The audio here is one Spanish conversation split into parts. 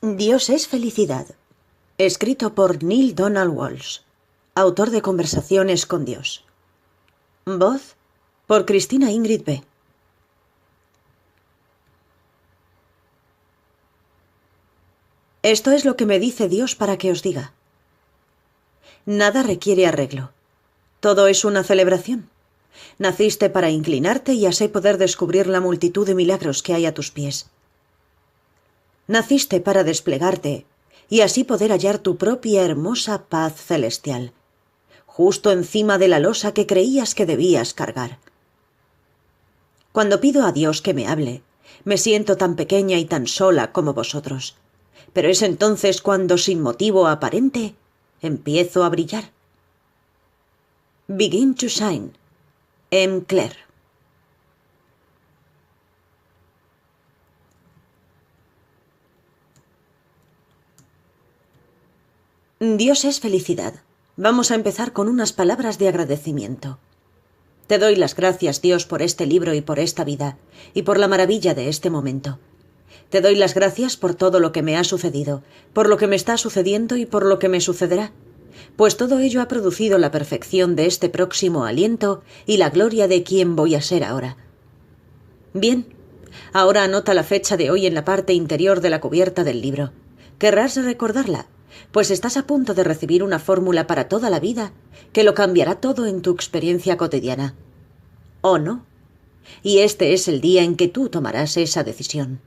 Dios es felicidad. Escrito por Neale Donald Walsch, autor de Conversaciones con Dios. Voz por Cristina Ingrid B. Esto es lo que me dice Dios para que os diga. Nada requiere arreglo. Todo es una celebración. Naciste para inclinarte y así poder descubrir la multitud de milagros que hay a tus pies. Naciste para desplegarte y así poder hallar tu propia hermosa paz celestial, justo encima de la losa que creías que debías cargar. Cuando pido a Dios que me hable, me siento tan pequeña y tan sola como vosotros. Pero es entonces cuando, sin motivo aparente, empiezo a brillar. Begin to shine. M. Clare. Dios es felicidad. Vamos a empezar con unas palabras de agradecimiento. Te doy las gracias, Dios, por este libro y por esta vida, y por la maravilla de este momento. Te doy las gracias por todo lo que me ha sucedido, por lo que me está sucediendo y por lo que me sucederá, pues todo ello ha producido la perfección de este próximo aliento y la gloria de quien voy a ser ahora. Bien, ahora anota la fecha de hoy en la parte interior de la cubierta del libro. Querrás recordarla, pues estás a punto de recibir una fórmula para toda la vida que lo cambiará todo en tu experiencia cotidiana. ¿O no? Y este es el día en que tú tomarás esa decisión.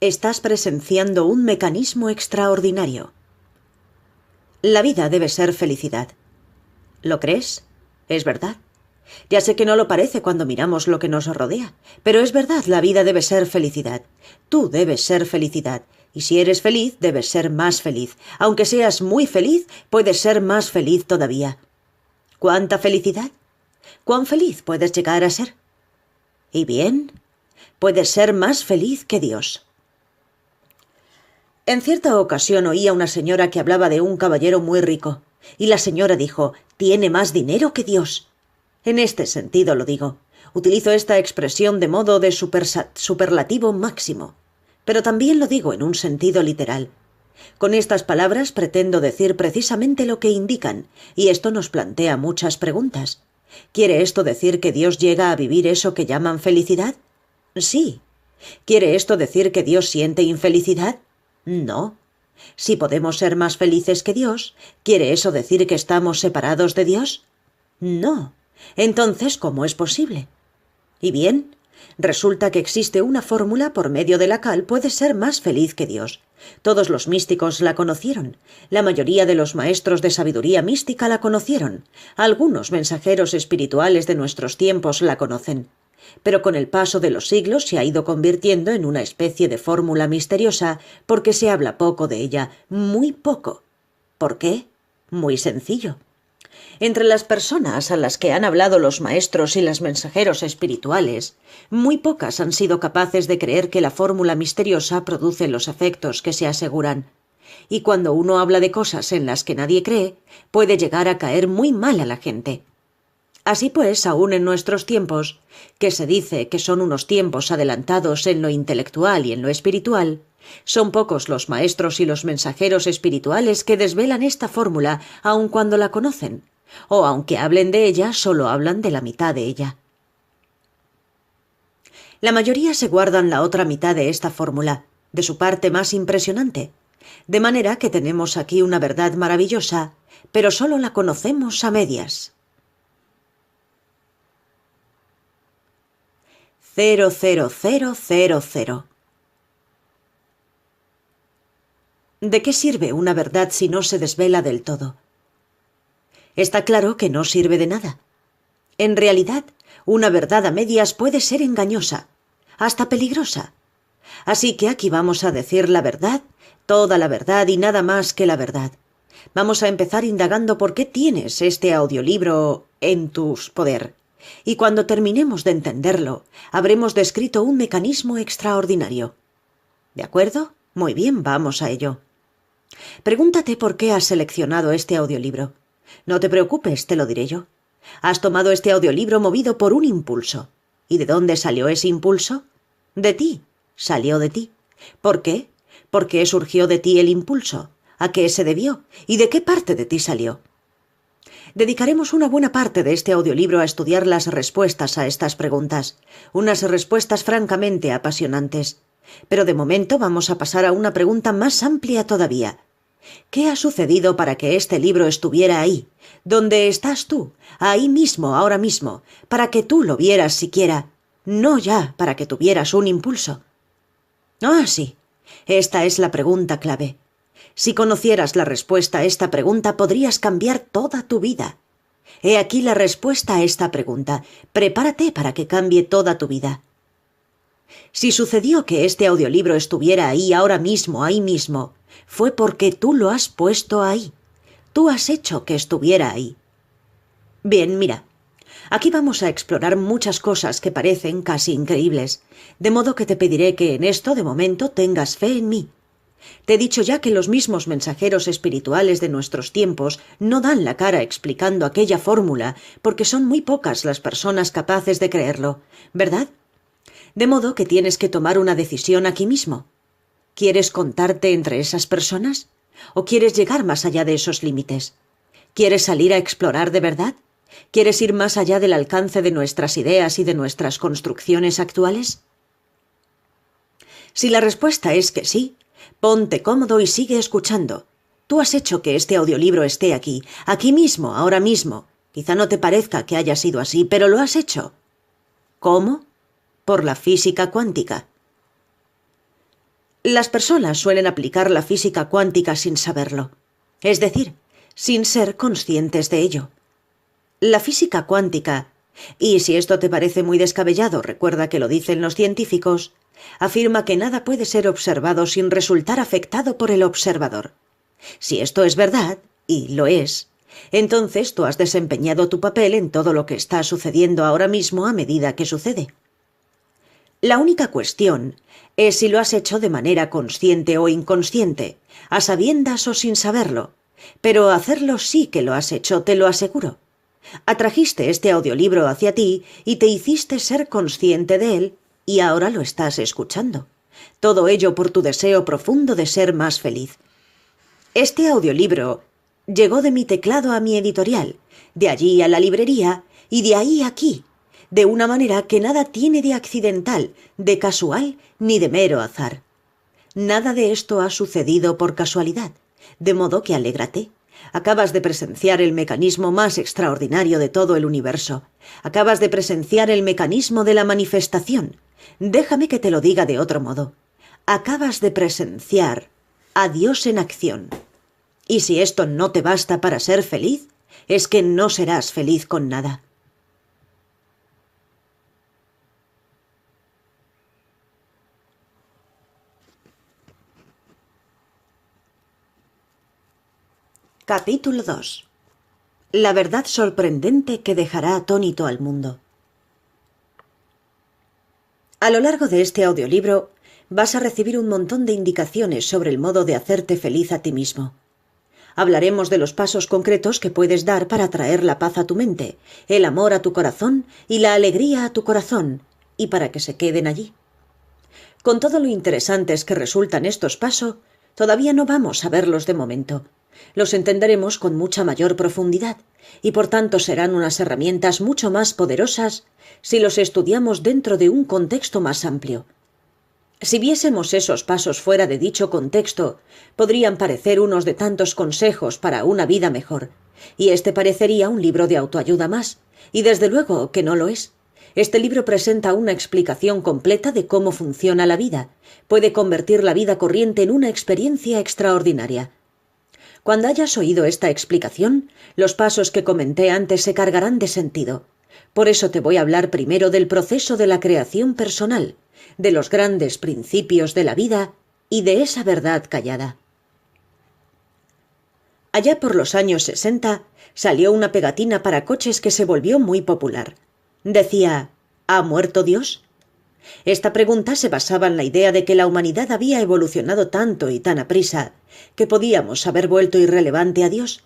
Estás presenciando un mecanismo extraordinario. La vida debe ser felicidad. ¿Lo crees? ¿Es verdad? Ya sé que no lo parece cuando miramos lo que nos rodea, pero es verdad, la vida debe ser felicidad. Tú debes ser felicidad, y si eres feliz, debes ser más feliz. Aunque seas muy feliz, puedes ser más feliz todavía. ¿Cuánta felicidad? ¿Cuán feliz puedes llegar a ser? ¿Y bien? Puedes ser más feliz que Dios. En cierta ocasión oí a una señora que hablaba de un caballero muy rico, y la señora dijo: «Tiene más dinero que Dios». En este sentido lo digo. Utilizo esta expresión de modo de superlativo máximo, pero también lo digo en un sentido literal. Con estas palabras pretendo decir precisamente lo que indican, y esto nos plantea muchas preguntas. ¿Quiere esto decir que Dios llega a vivir eso que llaman felicidad? Sí. ¿Quiere esto decir que Dios siente infelicidad? No. Si podemos ser más felices que Dios, ¿quiere eso decir que estamos separados de Dios? No. Entonces, ¿cómo es posible? Y bien, resulta que existe una fórmula por medio de la cual puedes ser más feliz que Dios. Todos los místicos la conocieron. La mayoría de los maestros de sabiduría mística la conocieron. Algunos mensajeros espirituales de nuestros tiempos la conocen. Pero con el paso de los siglos se ha ido convirtiendo en una especie de fórmula misteriosa porque se habla poco de ella, muy poco. ¿Por qué? Muy sencillo. Entre las personas a las que han hablado los maestros y los mensajeros espirituales, muy pocas han sido capaces de creer que la fórmula misteriosa produce los efectos que se aseguran. Y cuando uno habla de cosas en las que nadie cree, puede llegar a caer muy mal a la gente. Así pues, aún en nuestros tiempos, que se dice que son unos tiempos adelantados en lo intelectual y en lo espiritual, son pocos los maestros y los mensajeros espirituales que desvelan esta fórmula aun cuando la conocen, o aunque hablen de ella, solo hablan de la mitad de ella. La mayoría se guardan la otra mitad de esta fórmula, de su parte más impresionante, de manera que tenemos aquí una verdad maravillosa, pero solo la conocemos a medias. 0,0000. ¿De qué sirve una verdad si no se desvela del todo? Está claro que no sirve de nada. En realidad, una verdad a medias puede ser engañosa, hasta peligrosa. Así que aquí vamos a decir la verdad, toda la verdad y nada más que la verdad. Vamos a empezar indagando por qué tienes este audiolibro en tu poder. Y cuando terminemos de entenderlo, habremos descrito un mecanismo extraordinario. ¿De acuerdo? Muy bien, vamos a ello. Pregúntate por qué has seleccionado este audiolibro. No te preocupes, te lo diré yo. Has tomado este audiolibro movido por un impulso. ¿Y de dónde salió ese impulso? De ti. Salió de ti. ¿Por qué? ¿Por qué surgió de ti el impulso? ¿A qué se debió? ¿Y de qué parte de ti salió? Dedicaremos una buena parte de este audiolibro a estudiar las respuestas a estas preguntas, unas respuestas francamente apasionantes. Pero de momento vamos a pasar a una pregunta más amplia todavía. ¿Qué ha sucedido para que este libro estuviera ahí, donde estás tú, ahí mismo, ahora mismo, para que tú lo vieras siquiera, no ya para que tuvieras un impulso? Ah, sí, esta es la pregunta clave. Si conocieras la respuesta a esta pregunta, podrías cambiar toda tu vida. He aquí la respuesta a esta pregunta. Prepárate para que cambie toda tu vida. Si sucedió que este audiolibro estuviera ahí ahora mismo, ahí mismo, fue porque tú lo has puesto ahí. Tú has hecho que estuviera ahí. Bien, mira. Aquí vamos a explorar muchas cosas que parecen casi increíbles, de modo que te pediré que en esto, de momento, tengas fe en mí. Te he dicho ya que los mismos mensajeros espirituales de nuestros tiempos no dan la cara explicando aquella fórmula, porque son muy pocas las personas capaces de creerlo, ¿verdad? De modo que tienes que tomar una decisión aquí mismo. ¿Quieres contarte entre esas personas? ¿O quieres llegar más allá de esos límites? ¿Quieres salir a explorar de verdad? ¿Quieres ir más allá del alcance de nuestras ideas y de nuestras construcciones actuales? Si la respuesta es que sí, ponte cómodo y sigue escuchando. Tú has hecho que este audiolibro esté aquí mismo, ahora mismo. Quizá no te parezca que haya sido así, pero lo has hecho. ¿Cómo? Por la física cuántica. Las personas suelen aplicar la física cuántica sin saberlo, es decir, sin ser conscientes de ello. La física cuántica, y si esto te parece muy descabellado, recuerda que lo dicen los científicos, afirma que nada puede ser observado sin resultar afectado por el observador. Si esto es verdad, y lo es, entonces tú has desempeñado tu papel en todo lo que está sucediendo ahora mismo a medida que sucede. La única cuestión es si lo has hecho de manera consciente o inconsciente, a sabiendas o sin saberlo, pero hacerlo sí que lo has hecho, te lo aseguro. Atrajiste este audiolibro hacia ti y te hiciste ser consciente de él, y ahora lo estás escuchando. Todo ello por tu deseo profundo de ser más feliz. Este audiolibro llegó de mi teclado a mi editorial, de allí a la librería y de ahí aquí, de una manera que nada tiene de accidental, de casual ni de mero azar. Nada de esto ha sucedido por casualidad, de modo que alégrate. Acabas de presenciar el mecanismo más extraordinario de todo el universo. Acabas de presenciar el mecanismo de la manifestación. Déjame que te lo diga de otro modo. Acabas de presenciar a Dios en acción. Y si esto no te basta para ser feliz, es que no serás feliz con nada. Capítulo 2. La verdad sorprendente que dejará atónito al mundo. A lo largo de este audiolibro vas a recibir un montón de indicaciones sobre el modo de hacerte feliz a ti mismo. Hablaremos de los pasos concretos que puedes dar para traer la paz a tu mente, el amor a tu corazón y la alegría a tu corazón, y para que se queden allí. Con todo lo interesantes que resultan estos pasos, todavía no vamos a verlos de momento. Los entenderemos con mucha mayor profundidad y por tanto serán unas herramientas mucho más poderosas si los estudiamos dentro de un contexto más amplio. Si viésemos esos pasos fuera de dicho contexto, podrían parecer unos de tantos consejos para una vida mejor, y este parecería un libro de autoayuda más, y desde luego que no lo es. Este libro presenta una explicación completa de cómo funciona la vida, puede convertir la vida corriente en una experiencia extraordinaria. Cuando hayas oído esta explicación, los pasos que comenté antes se cargarán de sentido. Por eso te voy a hablar primero del proceso de la creación personal, de los grandes principios de la vida y de esa verdad callada. Allá por los años 60 salió una pegatina para coches que se volvió muy popular. Decía, ¿ha muerto Dios? Esta pregunta se basaba en la idea de que la humanidad había evolucionado tanto y tan aprisa que podíamos haber vuelto irrelevante a Dios.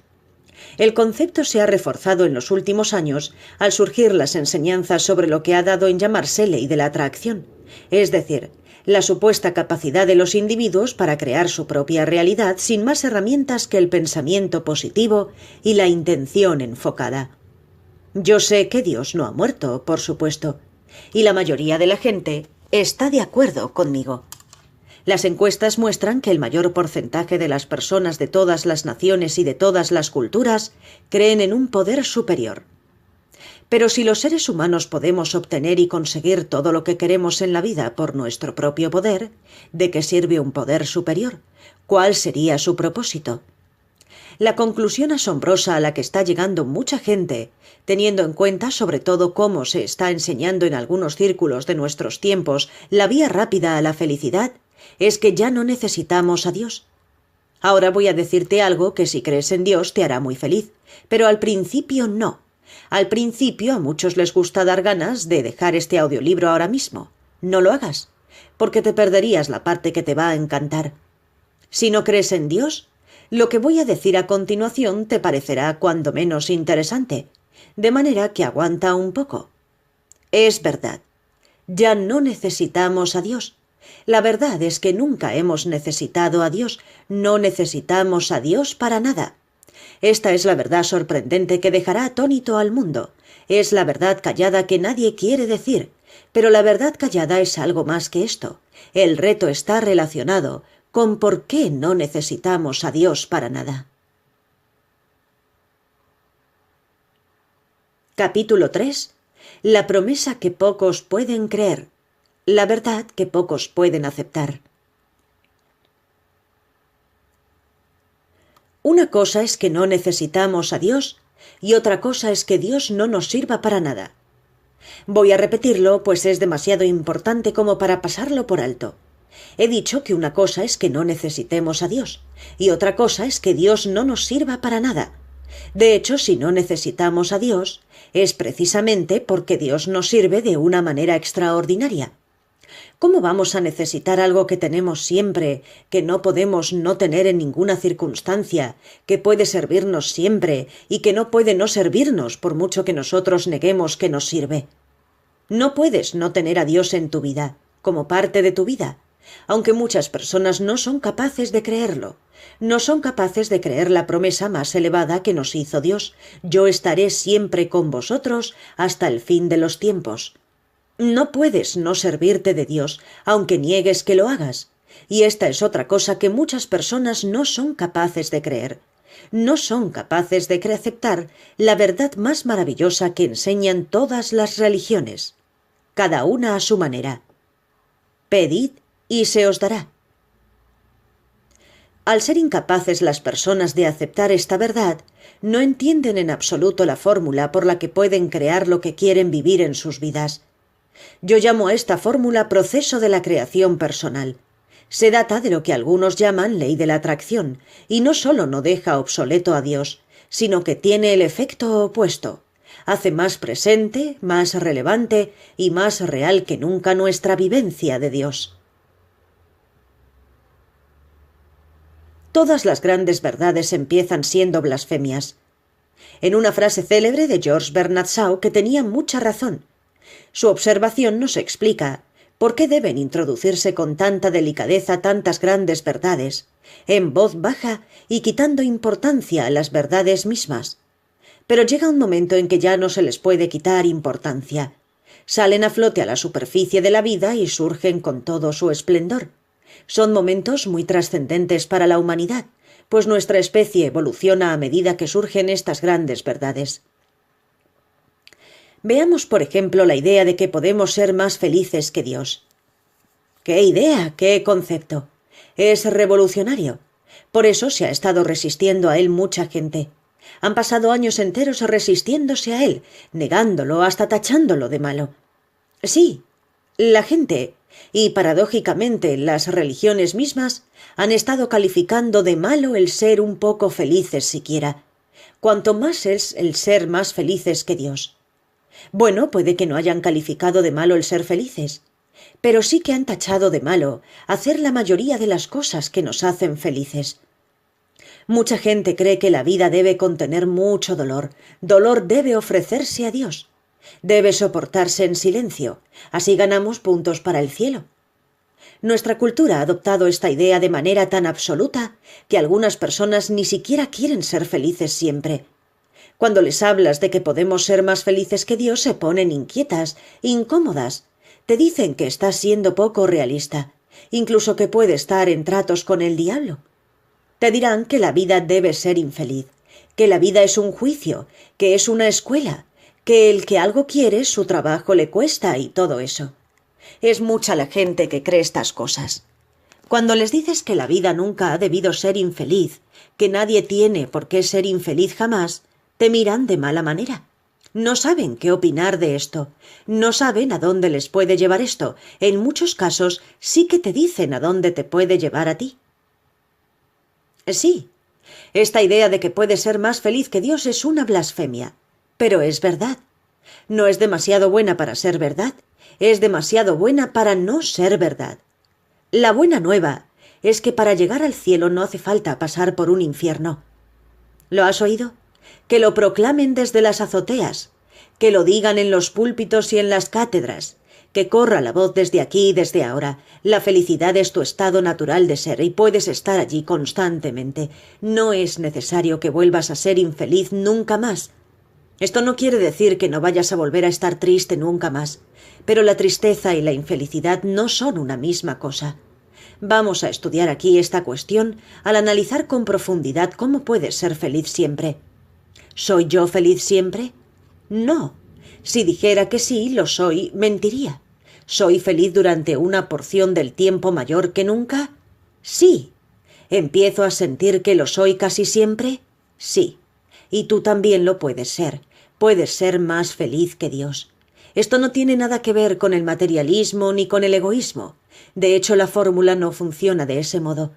El concepto se ha reforzado en los últimos años al surgir las enseñanzas sobre lo que ha dado en llamarse ley de la atracción, es decir, la supuesta capacidad de los individuos para crear su propia realidad sin más herramientas que el pensamiento positivo y la intención enfocada. Yo sé que Dios no ha muerto, por supuesto, y la mayoría de la gente está de acuerdo conmigo. Las encuestas muestran que el mayor porcentaje de las personas de todas las naciones y de todas las culturas creen en un poder superior. Pero si los seres humanos podemos obtener y conseguir todo lo que queremos en la vida por nuestro propio poder, ¿de qué sirve un poder superior? ¿Cuál sería su propósito? La conclusión asombrosa a la que está llegando mucha gente, teniendo en cuenta sobre todo cómo se está enseñando en algunos círculos de nuestros tiempos la vía rápida a la felicidad, es que ya no necesitamos a Dios. Ahora voy a decirte algo que si crees en Dios te hará muy feliz, pero al principio no. Al principio a muchos les gusta dar ganas de dejar este audiolibro ahora mismo. No lo hagas, porque te perderías la parte que te va a encantar. Si no crees en Dios, lo que voy a decir a continuación te parecerá cuando menos interesante, de manera que aguanta un poco. Es verdad, ya no necesitamos a Dios. La verdad es que nunca hemos necesitado a Dios, no necesitamos a Dios para nada. Esta es la verdad sorprendente que dejará atónito al mundo. Es la verdad callada que nadie quiere decir, pero la verdad callada es algo más que esto. El reto está relacionado con por qué no necesitamos a Dios para nada. Capítulo 3. La promesa que pocos pueden creer. La verdad que pocos pueden aceptar. Una cosa es que no necesitamos a Dios y otra cosa es que Dios no nos sirva para nada. Voy a repetirlo, pues es demasiado importante como para pasarlo por alto. He dicho que una cosa es que no necesitemos a Dios y otra cosa es que Dios no nos sirva para nada. De hecho, si no necesitamos a Dios, es precisamente porque Dios nos sirve de una manera extraordinaria. ¿Cómo vamos a necesitar algo que tenemos siempre, que no podemos no tener en ninguna circunstancia, que puede servirnos siempre y que no puede no servirnos por mucho que nosotros neguemos que nos sirve? No puedes no tener a Dios en tu vida, como parte de tu vida, aunque muchas personas no son capaces de creerlo. No son capaces de creer la promesa más elevada que nos hizo Dios: yo estaré siempre con vosotros hasta el fin de los tiempos. No puedes no servirte de Dios, aunque niegues que lo hagas. Y esta es otra cosa que muchas personas no son capaces de creer. No son capaces de aceptar la verdad más maravillosa que enseñan todas las religiones, cada una a su manera. Pedid y se os dará. Al ser incapaces las personas de aceptar esta verdad, no entienden en absoluto la fórmula por la que pueden crear lo que quieren vivir en sus vidas. Yo llamo a esta fórmula proceso de la creación personal. Se data de lo que algunos llaman ley de la atracción, y no solo no deja obsoleto a Dios, sino que tiene el efecto opuesto. Hace más presente, más relevante y más real que nunca nuestra vivencia de Dios. Todas las grandes verdades empiezan siendo blasfemias. En una frase célebre de George Bernard Shaw que tenía mucha razón, su observación nos explica por qué deben introducirse con tanta delicadeza tantas grandes verdades, en voz baja y quitando importancia a las verdades mismas. Pero llega un momento en que ya no se les puede quitar importancia. Salen a flote a la superficie de la vida y surgen con todo su esplendor. Son momentos muy trascendentes para la humanidad, pues nuestra especie evoluciona a medida que surgen estas grandes verdades. Veamos, por ejemplo, la idea de que podemos ser más felices que Dios. ¡Qué idea! ¡Qué concepto! Es revolucionario. Por eso se ha estado resistiendo a él mucha gente. Han pasado años enteros resistiéndose a él, negándolo, hasta tachándolo de malo. Sí, la gente, y paradójicamente las religiones mismas, han estado calificando de malo el ser un poco felices siquiera. Cuanto más es el ser más felices que Dios. Bueno, puede que no hayan calificado de malo el ser felices, pero sí que han tachado de malo hacer la mayoría de las cosas que nos hacen felices. Mucha gente cree que la vida debe contener mucho dolor. Dolor debe ofrecerse a Dios. Debe soportarse en silencio. Así ganamos puntos para el cielo. Nuestra cultura ha adoptado esta idea de manera tan absoluta que algunas personas ni siquiera quieren ser felices siempre. Cuando les hablas de que podemos ser más felices que Dios, se ponen inquietas, incómodas. Te dicen que estás siendo poco realista, incluso que puede estar en tratos con el diablo. Te dirán que la vida debe ser infeliz, que la vida es un juicio, que es una escuela, que el que algo quiere, su trabajo le cuesta y todo eso. Es mucha la gente que cree estas cosas. Cuando les dices que la vida nunca ha debido ser infeliz, que nadie tiene por qué ser infeliz jamás, te miran de mala manera. No saben qué opinar de esto, no saben a dónde les puede llevar esto. En muchos casos sí que te dicen a dónde te puede llevar a ti. Sí, esta idea de que puedes ser más feliz que Dios es una blasfemia, pero es verdad. No es demasiado buena para ser verdad, es demasiado buena para no ser verdad. La buena nueva es que para llegar al cielo no hace falta pasar por un infierno. ¿Lo has oído? Que lo proclamen desde las azoteas, que lo digan en los púlpitos y en las cátedras, que corra la voz desde aquí y desde ahora. La felicidad es tu estado natural de ser y puedes estar allí constantemente. No es necesario que vuelvas a ser infeliz nunca más. Esto no quiere decir que no vayas a volver a estar triste nunca más, pero la tristeza y la infelicidad no son una misma cosa. Vamos a estudiar aquí esta cuestión al analizar con profundidad cómo puedes ser feliz siempre. ¿Soy yo feliz siempre? No. Si dijera que sí, lo soy, mentiría. ¿Soy feliz durante una porción del tiempo mayor que nunca? Sí. ¿Empiezo a sentir que lo soy casi siempre? Sí. Y tú también lo puedes ser. Puedes ser más feliz que Dios. Esto no tiene nada que ver con el materialismo ni con el egoísmo. De hecho, la fórmula no funciona de ese modo.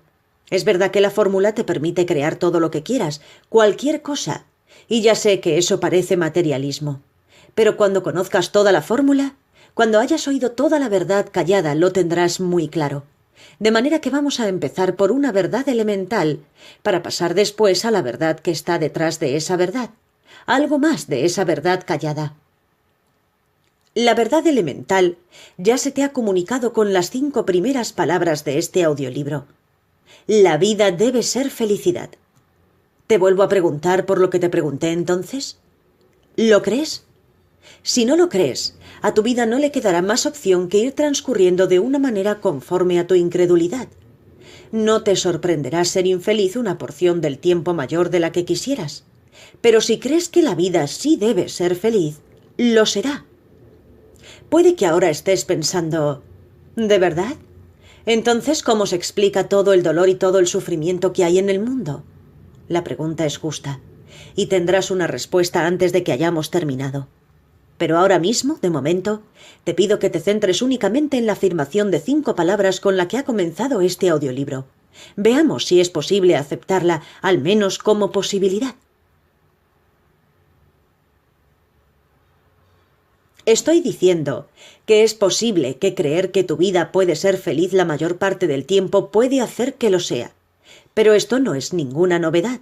Es verdad que la fórmula te permite crear todo lo que quieras, cualquier cosa. Y ya sé que eso parece materialismo. Pero cuando conozcas toda la fórmula, cuando hayas oído toda la verdad callada, lo tendrás muy claro. De manera que vamos a empezar por una verdad elemental, para pasar después a la verdad que está detrás de esa verdad. Algo más de esa verdad callada. La verdad elemental ya se te ha comunicado con las 5 primeras palabras de este audiolibro. La vida debe ser felicidad. ¿Te vuelvo a preguntar por lo que te pregunté entonces? ¿Lo crees? Si no lo crees, a tu vida no le quedará más opción que ir transcurriendo de una manera conforme a tu incredulidad. No te sorprenderá ser infeliz una porción del tiempo mayor de la que quisieras. Pero si crees que la vida sí debe ser feliz, lo será. Puede que ahora estés pensando, ¿de verdad? Entonces, ¿cómo se explica todo el dolor y todo el sufrimiento que hay en el mundo? La pregunta es justa, y tendrás una respuesta antes de que hayamos terminado. Pero ahora mismo, de momento, te pido que te centres únicamente en la afirmación de 5 palabras con la que ha comenzado este audiolibro. Veamos si es posible aceptarla, al menos como posibilidad. Estoy diciendo que es posible que creer que tu vida puede ser feliz la mayor parte del tiempo puede hacer que lo sea. Pero esto no es ninguna novedad.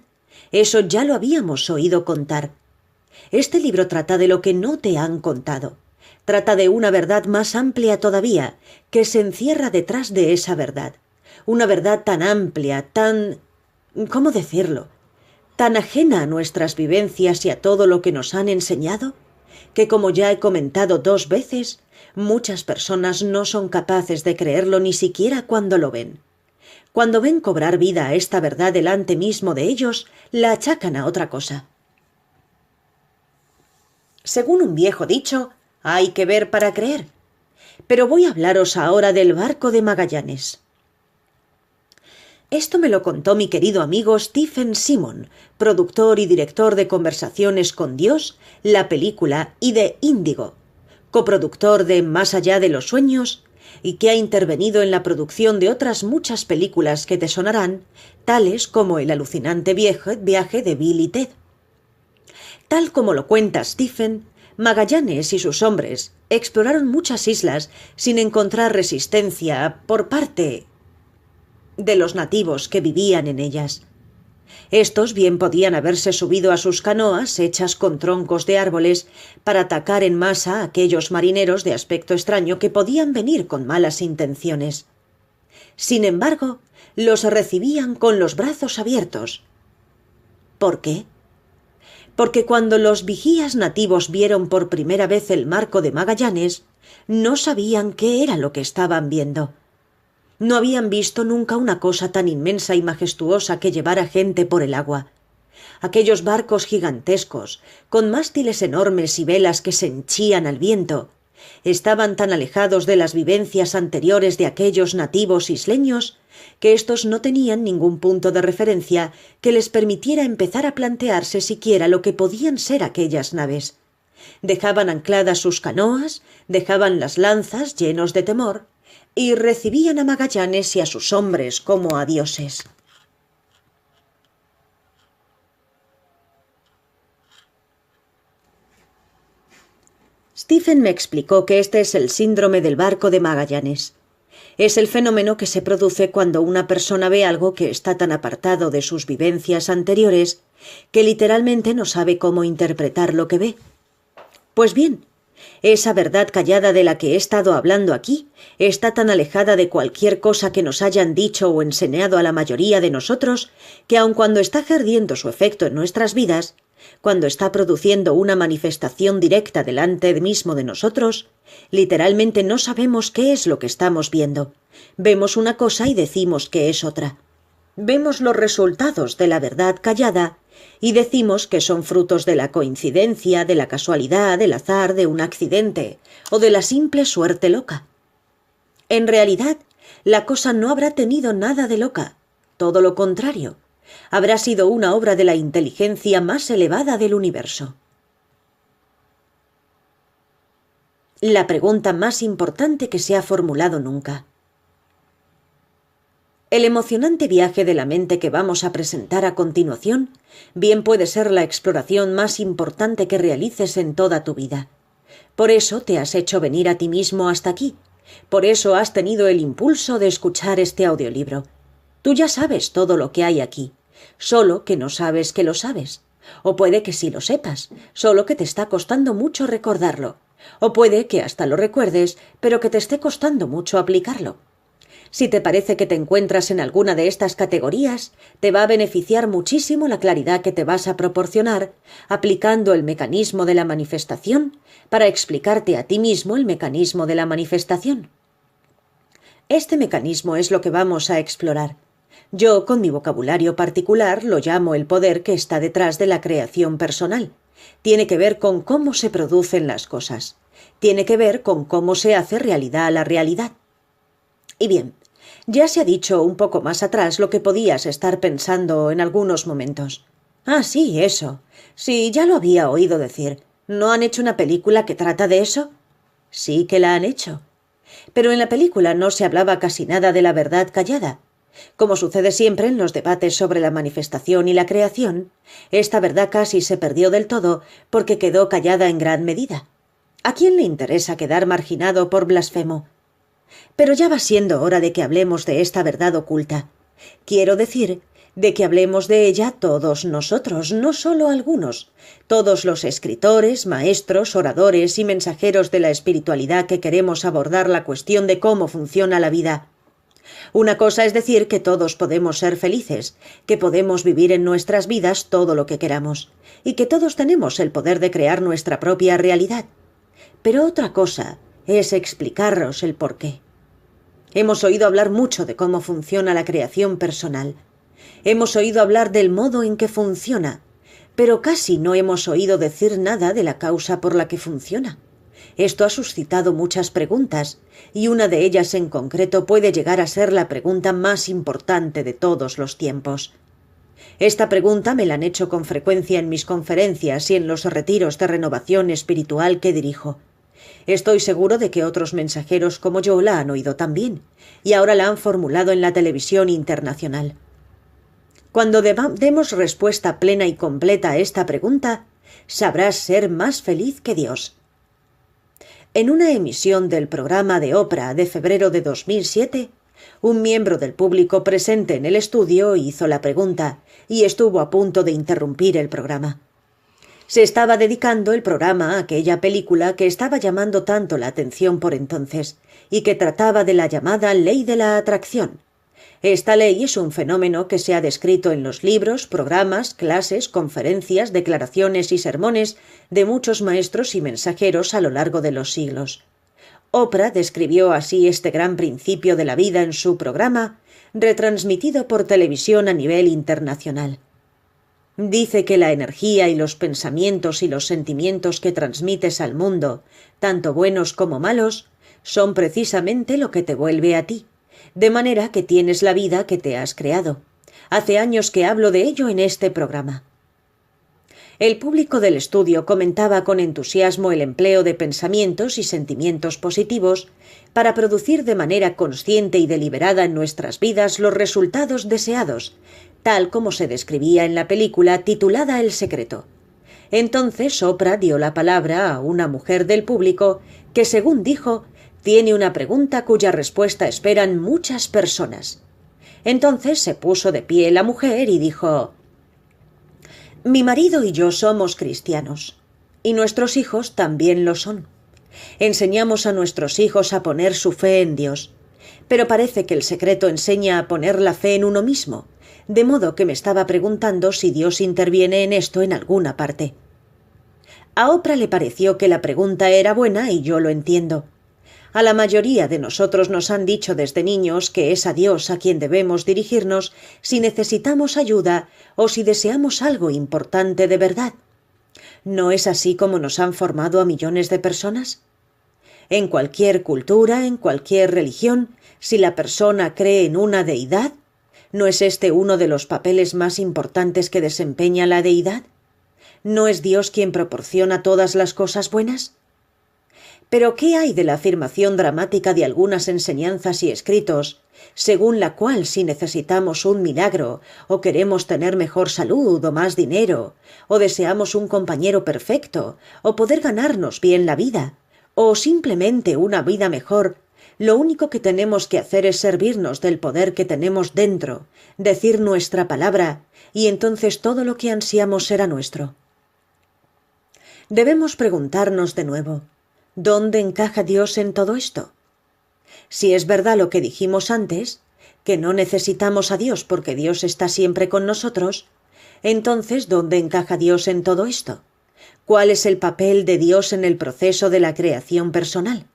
Eso ya lo habíamos oído contar. Este libro trata de lo que no te han contado. Trata de una verdad más amplia todavía, que se encierra detrás de esa verdad. Una verdad tan amplia, tan... ¿cómo decirlo? Tan ajena a nuestras vivencias y a todo lo que nos han enseñado, que como ya he comentado 2 veces, muchas personas no son capaces de creerlo ni siquiera cuando lo ven. Cuando ven cobrar vida a esta verdad delante mismo de ellos, la achacan a otra cosa. Según un viejo dicho, hay que ver para creer. Pero voy a hablaros ahora del barco de Magallanes. Esto me lo contó mi querido amigo Stephen Simon, productor y director de Conversaciones con Dios, la película, y de Índigo, coproductor de Más allá de los sueños, y que ha intervenido en la producción de otras muchas películas que te sonarán, tales como El alucinante viaje de Bill y Ted. Tal como lo cuenta Stephen, Magallanes y sus hombres exploraron muchas islas sin encontrar resistencia por parte de los nativos que vivían en ellas. Estos bien podían haberse subido a sus canoas hechas con troncos de árboles para atacar en masa a aquellos marineros de aspecto extraño que podían venir con malas intenciones. Sin embargo, los recibían con los brazos abiertos. ¿Por qué? Porque cuando los vigías nativos vieron por primera vez el Marco de Magallanes, no sabían qué era lo que estaban viendo. No habían visto nunca una cosa tan inmensa y majestuosa que llevara gente por el agua. Aquellos barcos gigantescos, con mástiles enormes y velas que se henchían al viento, estaban tan alejados de las vivencias anteriores de aquellos nativos isleños que éstos no tenían ningún punto de referencia que les permitiera empezar a plantearse siquiera lo que podían ser aquellas naves. Dejaban ancladas sus canoas, dejaban las lanzas llenos de temor, y recibían a Magallanes y a sus hombres como a dioses. Stephen me explicó que este es el síndrome del barco de Magallanes. Es el fenómeno que se produce cuando una persona ve algo que está tan apartado de sus vivencias anteriores que literalmente no sabe cómo interpretar lo que ve. Pues bien, esa verdad callada de la que he estado hablando aquí está tan alejada de cualquier cosa que nos hayan dicho o enseñado a la mayoría de nosotros que aun cuando está ejerciendo su efecto en nuestras vidas, cuando está produciendo una manifestación directa delante mismo de nosotros, literalmente no sabemos qué es lo que estamos viendo. Vemos una cosa y decimos que es otra. Vemos los resultados de la verdad callada y decimos que son frutos de la coincidencia, de la casualidad, del azar, de un accidente o de la simple suerte loca. En realidad, la cosa no habrá tenido nada de loca, todo lo contrario. Habrá sido una obra de la inteligencia más elevada del universo. La pregunta más importante que se ha formulado nunca. El emocionante viaje de la mente que vamos a presentar a continuación bien puede ser la exploración más importante que realices en toda tu vida. Por eso te has hecho venir a ti mismo hasta aquí. Por eso has tenido el impulso de escuchar este audiolibro. Tú ya sabes todo lo que hay aquí, solo que no sabes que lo sabes. O puede que sí lo sepas, solo que te está costando mucho recordarlo. O puede que hasta lo recuerdes, pero que te esté costando mucho aplicarlo. Si te parece que te encuentras en alguna de estas categorías, te va a beneficiar muchísimo la claridad que te vas a proporcionar aplicando el mecanismo de la manifestación para explicarte a ti mismo el mecanismo de la manifestación. Este mecanismo es lo que vamos a explorar. Yo, con mi vocabulario particular, lo llamo el poder que está detrás de la creación personal. Tiene que ver con cómo se producen las cosas. Tiene que ver con cómo se hace realidad la realidad. Y bien, ya se ha dicho un poco más atrás lo que podías estar pensando en algunos momentos. Ah, sí, eso. Sí, ya lo había oído decir. ¿No han hecho una película que trata de eso? Sí que la han hecho. Pero en la película no se hablaba casi nada de la verdad callada. Como sucede siempre en los debates sobre la manifestación y la creación, esta verdad casi se perdió del todo porque quedó callada en gran medida. ¿A quién le interesa quedar marginado por blasfemo? Pero ya va siendo hora de que hablemos de esta verdad oculta. Quiero decir, de que hablemos de ella todos nosotros, no solo algunos, todos los escritores, maestros, oradores y mensajeros de la espiritualidad que queremos abordar la cuestión de cómo funciona la vida. Una cosa es decir que todos podemos ser felices, que podemos vivir en nuestras vidas todo lo que queramos, y que todos tenemos el poder de crear nuestra propia realidad. Pero otra cosa es explicaros el porqué. Hemos oído hablar mucho de cómo funciona la creación personal. Hemos oído hablar del modo en que funciona, pero casi no hemos oído decir nada de la causa por la que funciona. Esto ha suscitado muchas preguntas, y una de ellas en concreto puede llegar a ser la pregunta más importante de todos los tiempos. Esta pregunta me la han hecho con frecuencia en mis conferencias y en los retiros de renovación espiritual que dirijo. Estoy seguro de que otros mensajeros como yo la han oído también, y ahora la han formulado en la televisión internacional. Cuando demos respuesta plena y completa a esta pregunta, sabrás ser más feliz que Dios. En una emisión del programa de Oprah de febrero de 2007, Un miembro del público presente en el estudio hizo la pregunta y estuvo a punto de interrumpir el programa. Se estaba dedicando el programa a aquella película que estaba llamando tanto la atención por entonces y que trataba de la llamada ley de la atracción. Esta ley es un fenómeno que se ha descrito en los libros, programas, clases, conferencias, declaraciones y sermones de muchos maestros y mensajeros a lo largo de los siglos. Oprah describió así este gran principio de la vida en su programa, retransmitido por televisión a nivel internacional. Dice que la energía y los pensamientos y los sentimientos que transmites al mundo, tanto buenos como malos, son precisamente lo que te vuelve a ti, de manera que tienes la vida que te has creado. Hace años que hablo de ello en este programa. El público del estudio comentaba con entusiasmo el empleo de pensamientos y sentimientos positivos para producir de manera consciente y deliberada en nuestras vidas los resultados deseados, tal como se describía en la película titulada El secreto. Entonces Oprah dio la palabra a una mujer del público que, según dijo, tiene una pregunta cuya respuesta esperan muchas personas. Entonces se puso de pie la mujer y dijo: «Mi marido y yo somos cristianos, y nuestros hijos también lo son. Enseñamos a nuestros hijos a poner su fe en Dios, pero parece que el secreto enseña a poner la fe en uno mismo, de modo que me estaba preguntando si Dios interviene en esto en alguna parte». A Oprah le pareció que la pregunta era buena y yo lo entiendo. A la mayoría de nosotros nos han dicho desde niños que es a Dios a quien debemos dirigirnos si necesitamos ayuda o si deseamos algo importante de verdad. ¿No es así como nos han formado a millones de personas? En cualquier cultura, en cualquier religión, si la persona cree en una deidad, ¿no es este uno de los papeles más importantes que desempeña la deidad? ¿No es Dios quien proporciona todas las cosas buenas? Pero ¿qué hay de la afirmación dramática de algunas enseñanzas y escritos, según la cual si necesitamos un milagro, o queremos tener mejor salud, o más dinero, o deseamos un compañero perfecto, o poder ganarnos bien la vida, o simplemente una vida mejor, lo único que tenemos que hacer es servirnos del poder que tenemos dentro, decir nuestra palabra, y entonces todo lo que ansiamos será nuestro? Debemos preguntarnos de nuevo: ¿dónde encaja Dios en todo esto? Si es verdad lo que dijimos antes, que no necesitamos a Dios porque Dios está siempre con nosotros, entonces ¿dónde encaja Dios en todo esto? ¿Cuál es el papel de Dios en el proceso de la creación personal?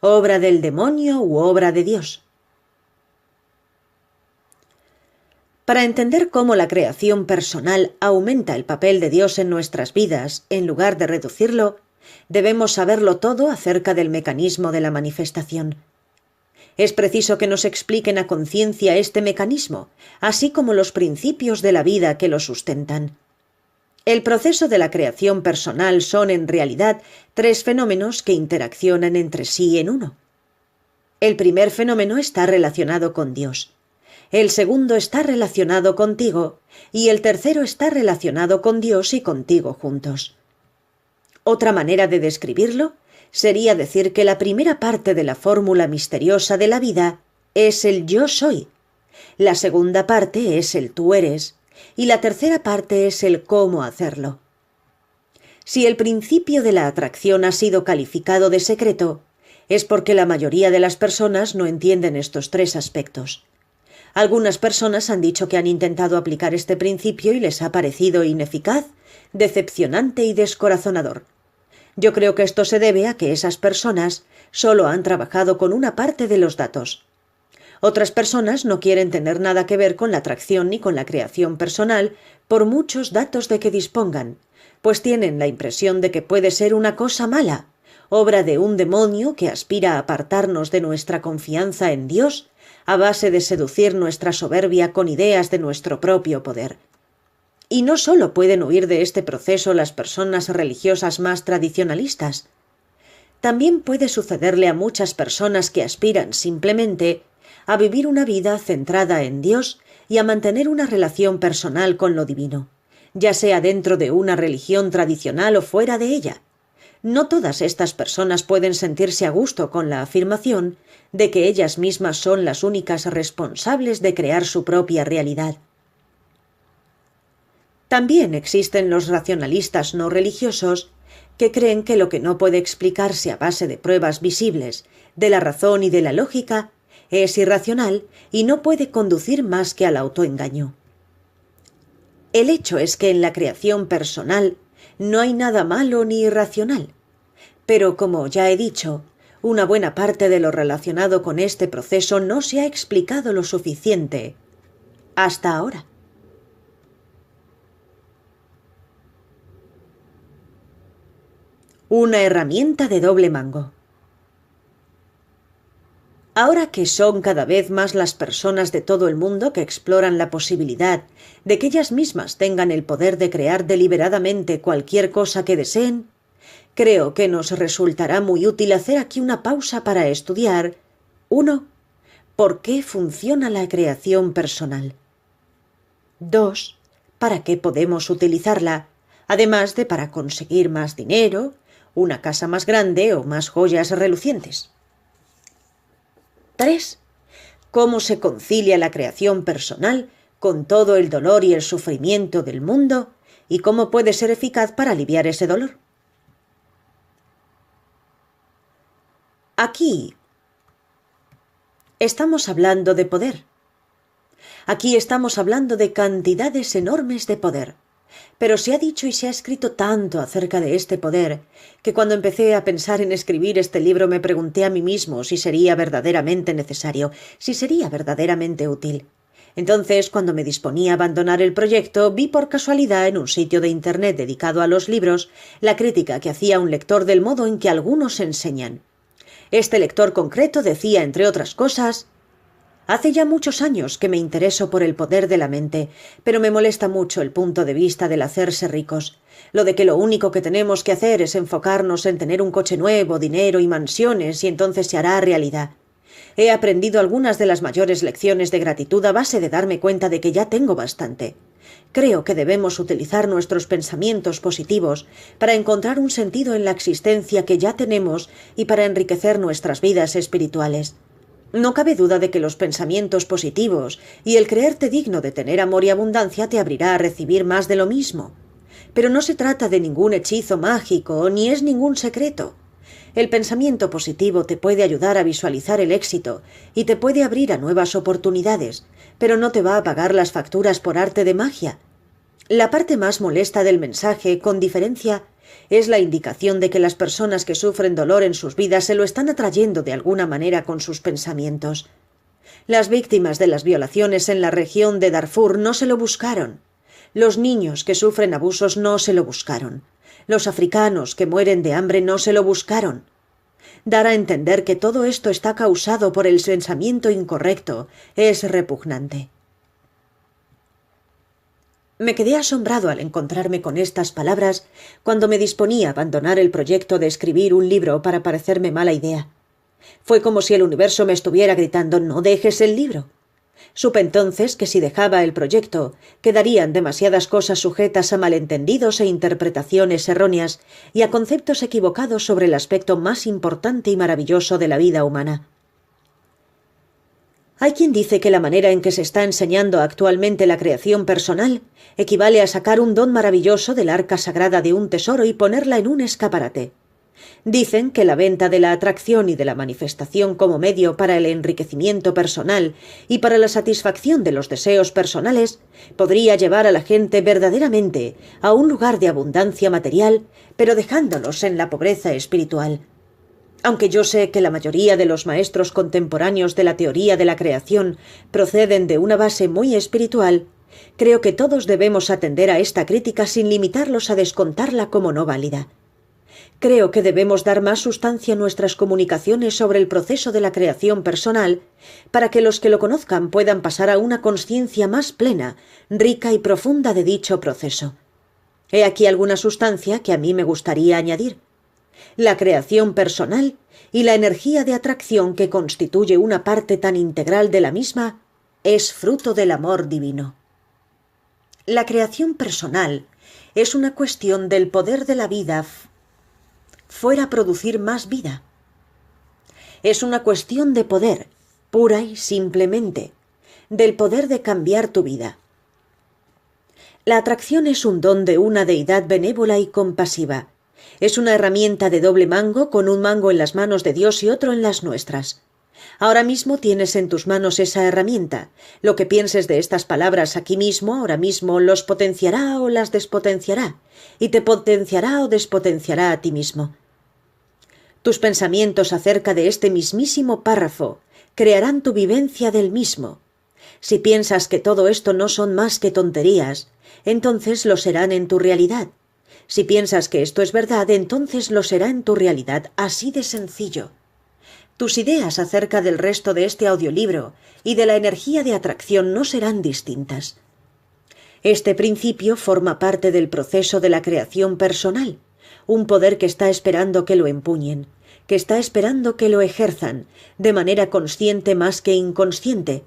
¿Obra del demonio u obra de Dios? Para entender cómo la creación personal aumenta el papel de Dios en nuestras vidas, en lugar de reducirlo, debemos saberlo todo acerca del mecanismo de la manifestación. Es preciso que nos expliquen a conciencia este mecanismo, así como los principios de la vida que lo sustentan. El proceso de la creación personal son, en realidad, tres fenómenos que interaccionan entre sí en uno. El primer fenómeno está relacionado con Dios. El segundo está relacionado contigo y el tercero está relacionado con Dios y contigo juntos. Otra manera de describirlo sería decir que la primera parte de la fórmula misteriosa de la vida es el yo soy, la segunda parte es el tú eres y la tercera parte es el cómo hacerlo. Si el principio de la atracción ha sido calificado de secreto, es porque la mayoría de las personas no entienden estos tres aspectos. Algunas personas han dicho que han intentado aplicar este principio y les ha parecido ineficaz, decepcionante y descorazonador. Yo creo que esto se debe a que esas personas solo han trabajado con una parte de los datos. Otras personas no quieren tener nada que ver con la atracción ni con la creación personal por muchos datos de que dispongan, pues tienen la impresión de que puede ser una cosa mala, obra de un demonio que aspira a apartarnos de nuestra confianza en Dios a base de seducir nuestra soberbia con ideas de nuestro propio poder. Y no solo pueden huir de este proceso las personas religiosas más tradicionalistas. También puede sucederle a muchas personas que aspiran simplemente a vivir una vida centrada en Dios y a mantener una relación personal con lo divino, ya sea dentro de una religión tradicional o fuera de ella. No todas estas personas pueden sentirse a gusto con la afirmación de que ellas mismas son las únicas responsables de crear su propia realidad. También existen los racionalistas no religiosos que creen que lo que no puede explicarse a base de pruebas visibles, de la razón y de la lógica, es irracional y no puede conducir más que al autoengaño. El hecho es que en la creación personal no hay nada malo ni irracional, pero como ya he dicho, una buena parte de lo relacionado con este proceso no se ha explicado lo suficiente hasta ahora. Una herramienta de doble mango. Ahora que son cada vez más las personas de todo el mundo que exploran la posibilidad de que ellas mismas tengan el poder de crear deliberadamente cualquier cosa que deseen, creo que nos resultará muy útil hacer aquí una pausa para estudiar 1. ¿Por qué funciona la creación personal? 2. ¿Para qué podemos utilizarla? Además de para conseguir más dinero, una casa más grande o más joyas relucientes. 3. ¿Cómo se concilia la creación personal con todo el dolor y el sufrimiento del mundo y cómo puede ser eficaz para aliviar ese dolor? Aquí estamos hablando de poder. Aquí estamos hablando de cantidades enormes de poder. Pero se ha dicho y se ha escrito tanto acerca de este poder que cuando empecé a pensar en escribir este libro me pregunté a mí mismo si sería verdaderamente necesario, si sería verdaderamente útil. Entonces, cuando me disponía a abandonar el proyecto, vi por casualidad en un sitio de Internet dedicado a los libros la crítica que hacía un lector del modo en que algunos enseñan. Este lector concreto decía, entre otras cosas: hace ya muchos años que me intereso por el poder de la mente, pero me molesta mucho el punto de vista del hacerse ricos. Lo de que lo único que tenemos que hacer es enfocarnos en tener un coche nuevo, dinero y mansiones, y entonces se hará realidad. He aprendido algunas de las mayores lecciones de gratitud a base de darme cuenta de que ya tengo bastante. Creo que debemos utilizar nuestros pensamientos positivos para encontrar un sentido en la existencia que ya tenemos y para enriquecer nuestras vidas espirituales. No cabe duda de que los pensamientos positivos y el creerte digno de tener amor y abundancia te abrirá a recibir más de lo mismo. Pero no se trata de ningún hechizo mágico, ni es ningún secreto. El pensamiento positivo te puede ayudar a visualizar el éxito y te puede abrir a nuevas oportunidades, pero no te va a pagar las facturas por arte de magia. La parte más molesta del mensaje, con diferencia, es la indicación de que las personas que sufren dolor en sus vidas se lo están atrayendo de alguna manera con sus pensamientos. Las víctimas de las violaciones en la región de Darfur no se lo buscaron. Los niños que sufren abusos no se lo buscaron. Los africanos que mueren de hambre no se lo buscaron. Dar a entender que todo esto está causado por el pensamiento incorrecto es repugnante. Me quedé asombrado al encontrarme con estas palabras cuando me disponía a abandonar el proyecto de escribir un libro para parecerme mala idea. Fue como si el universo me estuviera gritando: «No dejes el libro». Supe entonces que si dejaba el proyecto, quedarían demasiadas cosas sujetas a malentendidos e interpretaciones erróneas y a conceptos equivocados sobre el aspecto más importante y maravilloso de la vida humana. Hay quien dice que la manera en que se está enseñando actualmente la creación personal equivale a sacar un don maravilloso del arca sagrada de un tesoro y ponerla en un escaparate. Dicen que la venta de la atracción y de la manifestación como medio para el enriquecimiento personal y para la satisfacción de los deseos personales podría llevar a la gente verdaderamente a un lugar de abundancia material, pero dejándolos en la pobreza espiritual. Aunque yo sé que la mayoría de los maestros contemporáneos de la teoría de la creación proceden de una base muy espiritual, creo que todos debemos atender a esta crítica sin limitarlos a descontarla como no válida. Creo que debemos dar más sustancia a nuestras comunicaciones sobre el proceso de la creación personal para que los que lo conozcan puedan pasar a una consciencia más plena, rica y profunda de dicho proceso. He aquí alguna sustancia que a mí me gustaría añadir. La creación personal y la energía de atracción que constituye una parte tan integral de la misma es fruto del amor divino. La creación personal es una cuestión del poder de la vida fuera producir más vida. Es una cuestión de poder, pura y simplemente, del poder de cambiar tu vida. La atracción es un don de una deidad benévola y compasiva. Es una herramienta de doble mango, con un mango en las manos de Dios y otro en las nuestras. Ahora mismo tienes en tus manos esa herramienta. Lo que pienses de estas palabras aquí mismo, ahora mismo, los potenciará o las despotenciará, y te potenciará o despotenciará a ti mismo. Tus pensamientos acerca de este mismísimo párrafo crearán tu vivencia del mismo. Si piensas que todo esto no son más que tonterías, entonces lo serán en tu realidad. Si piensas que esto es verdad, entonces lo será en tu realidad, así de sencillo. Tus ideas acerca del resto de este audiolibro y de la energía de atracción no serán distintas. Este principio forma parte del proceso de la creación personal, un poder que está esperando que lo empuñen, que está esperando que lo ejerzan, de manera consciente más que inconsciente,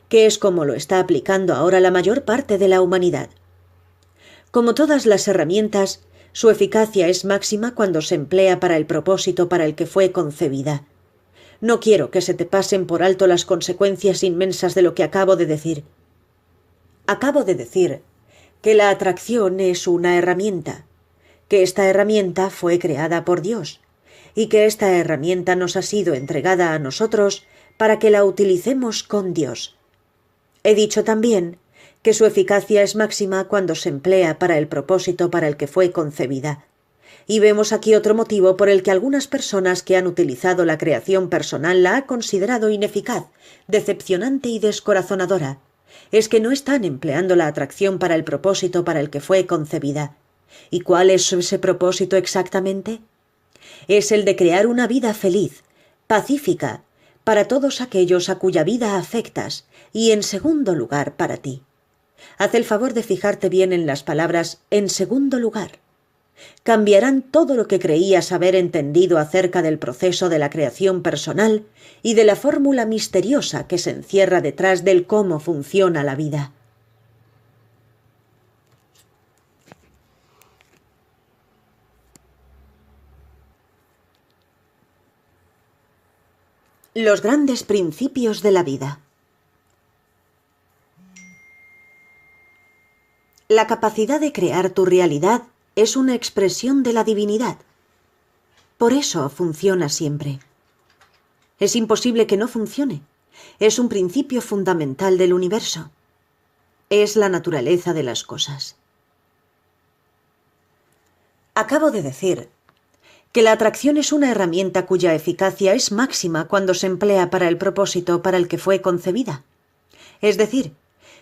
que es como lo está aplicando ahora la mayor parte de la humanidad. Como todas las herramientas, su eficacia es máxima cuando se emplea para el propósito para el que fue concebida. No quiero que se te pasen por alto las consecuencias inmensas de lo que acabo de decir. Acabo de decir que la atracción es una herramienta, que esta herramienta fue creada por Dios, y que esta herramienta nos ha sido entregada a nosotros para que la utilicemos con Dios. He dicho también que su eficacia es máxima cuando se emplea para el propósito para el que fue concebida. Y vemos aquí otro motivo por el que algunas personas que han utilizado la creación personal la han considerado ineficaz, decepcionante y descorazonadora. Es que no están empleando la atracción para el propósito para el que fue concebida. ¿Y cuál es ese propósito exactamente? Es el de crear una vida feliz, pacífica, para todos aquellos a cuya vida afectas, y en segundo lugar para ti. Haz el favor de fijarte bien en las palabras «en segundo lugar». Cambiarán todo lo que creías haber entendido acerca del proceso de la creación personal y de la fórmula misteriosa que se encierra detrás del cómo funciona la vida. Los grandes principios de la vida. La capacidad de crear tu realidad es una expresión de la divinidad. Por eso funciona siempre. Es imposible que no funcione. Es un principio fundamental del universo. Es la naturaleza de las cosas. Acabo de decir que la atracción es una herramienta cuya eficacia es máxima cuando se emplea para el propósito para el que fue concebida. Es decir,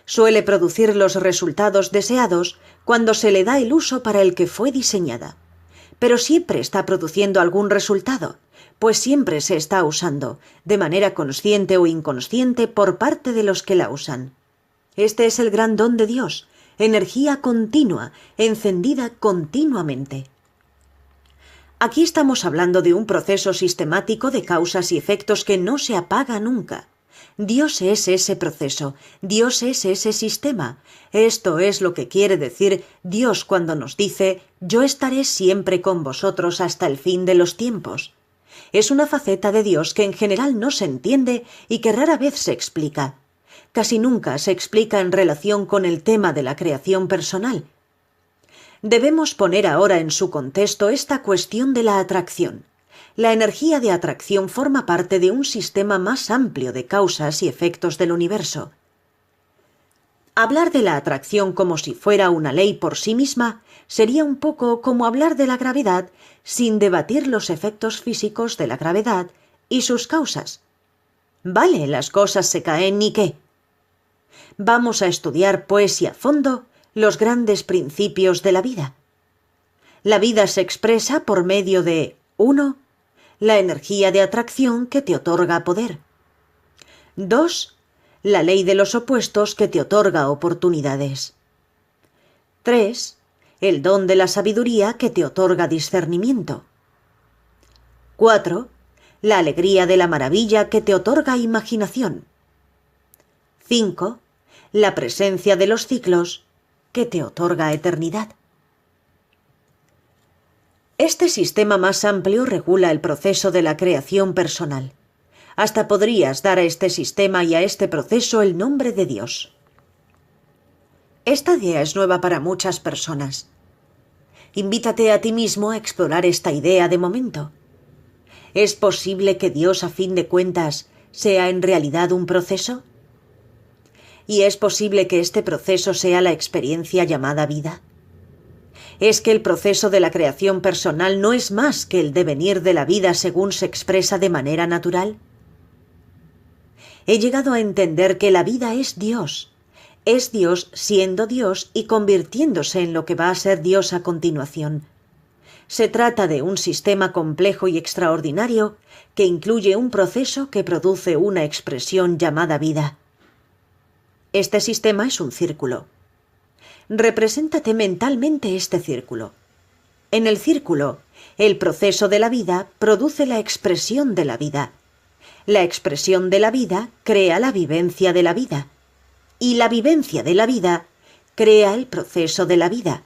suele producir los resultados deseados cuando se le da el uso para el que fue diseñada. Pero siempre está produciendo algún resultado, pues siempre se está usando, de manera consciente o inconsciente, por parte de los que la usan. Este es el gran don de Dios, energía continua, encendida continuamente. Aquí estamos hablando de un proceso sistemático de causas y efectos que no se apaga nunca. Dios es ese proceso, Dios es ese sistema. Esto es lo que quiere decir Dios cuando nos dice «Yo estaré siempre con vosotros hasta el fin de los tiempos». Es una faceta de Dios que en general no se entiende y que rara vez se explica. Casi nunca se explica en relación con el tema de la creación personal. Debemos poner ahora en su contexto esta cuestión de la atracción. La energía de atracción forma parte de un sistema más amplio de causas y efectos del universo. Hablar de la atracción como si fuera una ley por sí misma sería un poco como hablar de la gravedad sin debatir los efectos físicos de la gravedad y sus causas. Vale, las cosas se caen y qué. Vamos a estudiar, pues, y a fondo, los grandes principios de la vida. La vida se expresa por medio de 1. La energía de atracción que te otorga poder. 2. La ley de los opuestos que te otorga oportunidades. 3. El don de la sabiduría que te otorga discernimiento. 4. La alegría de la maravilla que te otorga imaginación. 5. La presencia de los ciclos que te otorga eternidad. Este sistema más amplio regula el proceso de la creación personal. Hasta podrías dar a este sistema y a este proceso el nombre de Dios. Esta idea es nueva para muchas personas. Invítate a ti mismo a explorar esta idea de momento. ¿Es posible que Dios, a fin de cuentas, sea en realidad un proceso? ¿Y es posible que este proceso sea la experiencia llamada vida? ¿Es que el proceso de la creación personal no es más que el devenir de la vida según se expresa de manera natural? He llegado a entender que la vida es Dios siendo Dios y convirtiéndose en lo que va a ser Dios a continuación. Se trata de un sistema complejo y extraordinario que incluye un proceso que produce una expresión llamada vida. Este sistema es un círculo. Represéntate mentalmente este círculo. En el círculo, el proceso de la vida produce la expresión de la vida. La expresión de la vida crea la vivencia de la vida. Y la vivencia de la vida crea el proceso de la vida.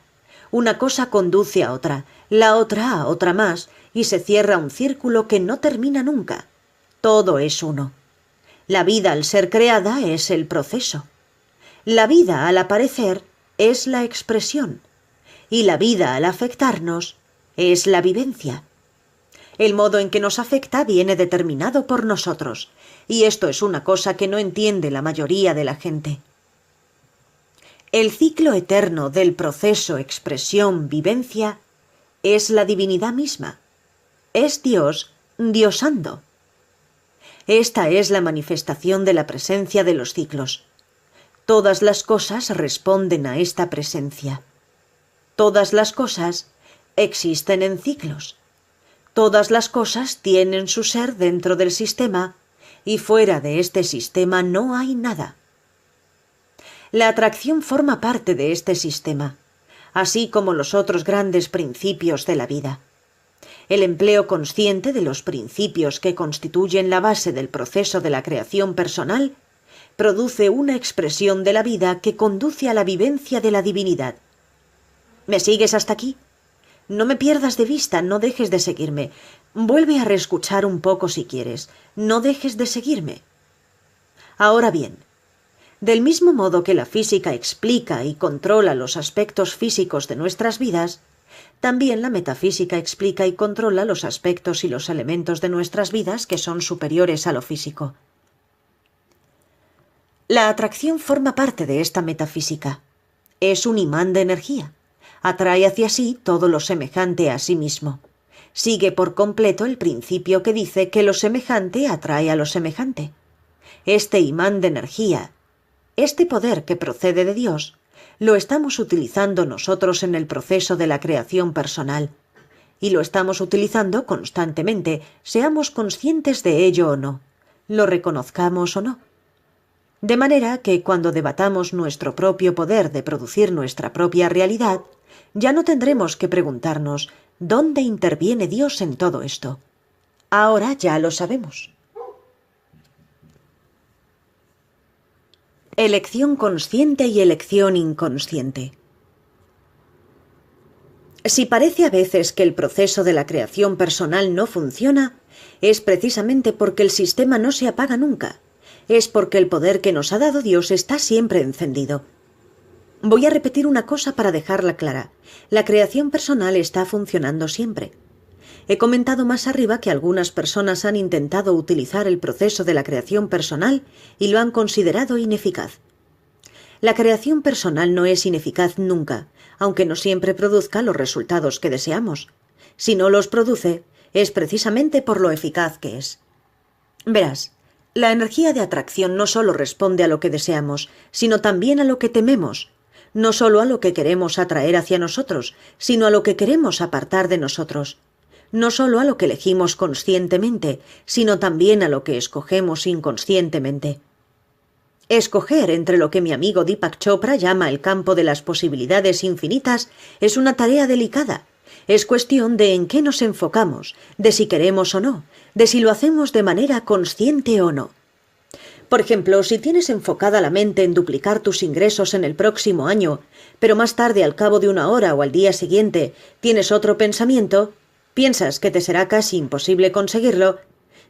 Una cosa conduce a otra, la otra a otra más, y se cierra un círculo que no termina nunca. Todo es uno. La vida al ser creada es el proceso. La vida al aparecer es la expresión. Y la vida al afectarnos es la vivencia. El modo en que nos afecta viene determinado por nosotros, y esto es una cosa que no entiende la mayoría de la gente. El ciclo eterno del proceso, expresión, vivencia es la divinidad misma. Es Dios diosando. Esta es la manifestación de la presencia de los ciclos. Todas las cosas responden a esta presencia. Todas las cosas existen en ciclos. Todas las cosas tienen su ser dentro del sistema y fuera de este sistema no hay nada. La atracción forma parte de este sistema, así como los otros grandes principios de la vida. El empleo consciente de los principios que constituyen la base del proceso de la creación personal produce una expresión de la vida que conduce a la vivencia de la divinidad. ¿Me sigues hasta aquí? No me pierdas de vista, no dejes de seguirme. Vuelve a reescuchar un poco si quieres. No dejes de seguirme. Ahora bien, del mismo modo que la física explica y controla los aspectos físicos de nuestras vidas, también la metafísica explica y controla los aspectos y los elementos de nuestras vidas que son superiores a lo físico. La atracción forma parte de esta metafísica. Es un imán de energía. Atrae hacia sí todo lo semejante a sí mismo. Sigue por completo el principio que dice que lo semejante atrae a lo semejante. Este imán de energía, este poder que procede de Dios, lo estamos utilizando nosotros en el proceso de la creación personal. Y lo estamos utilizando constantemente, seamos conscientes de ello o no, lo reconozcamos o no. De manera que cuando debatamos nuestro propio poder de producir nuestra propia realidad, ya no tendremos que preguntarnos ¿dónde interviene Dios en todo esto? Ahora ya lo sabemos. Elección consciente y elección inconsciente. Si parece a veces que el proceso de la creación personal no funciona, es precisamente porque el sistema no se apaga nunca. Es porque el poder que nos ha dado Dios está siempre encendido. Voy a repetir una cosa para dejarla clara. La creación personal está funcionando siempre. He comentado más arriba que algunas personas han intentado utilizar el proceso de la creación personal y lo han considerado ineficaz. La creación personal no es ineficaz nunca, aunque no siempre produzca los resultados que deseamos. Si no los produce, es precisamente por lo eficaz que es. Verás, la energía de atracción no solo responde a lo que deseamos, sino también a lo que tememos. No solo a lo que queremos atraer hacia nosotros, sino a lo que queremos apartar de nosotros. No solo a lo que elegimos conscientemente, sino también a lo que escogemos inconscientemente. Escoger entre lo que mi amigo Deepak Chopra llama el campo de las posibilidades infinitas es una tarea delicada. Es cuestión de en qué nos enfocamos, de si queremos o no, de si lo hacemos de manera consciente o no. Por ejemplo, si tienes enfocada la mente en duplicar tus ingresos en el próximo año, pero más tarde, al cabo de una hora o al día siguiente, tienes otro pensamiento, Piensas que te será casi imposible conseguirlo.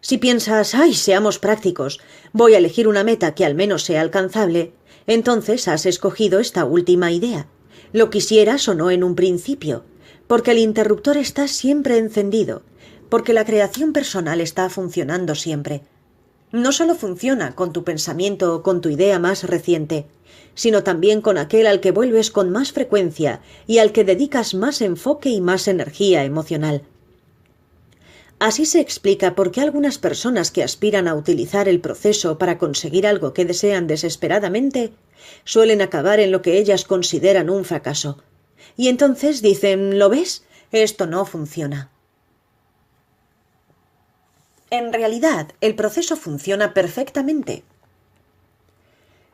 Si piensas, ¡ay, seamos prácticos! Voy a elegir una meta que al menos sea alcanzable. Entonces has escogido esta última idea. Lo quisieras o no en un principio, porque el interruptor está siempre encendido, porque la creación personal está funcionando siempre. No solo funciona con tu pensamiento o con tu idea más reciente, sino también con aquel al que vuelves con más frecuencia y al que dedicas más enfoque y más energía emocional. Así se explica por qué algunas personas que aspiran a utilizar el proceso para conseguir algo que desean desesperadamente suelen acabar en lo que ellas consideran un fracaso. Y entonces dicen, ¿lo ves? Esto no funciona. En realidad, el proceso funciona perfectamente.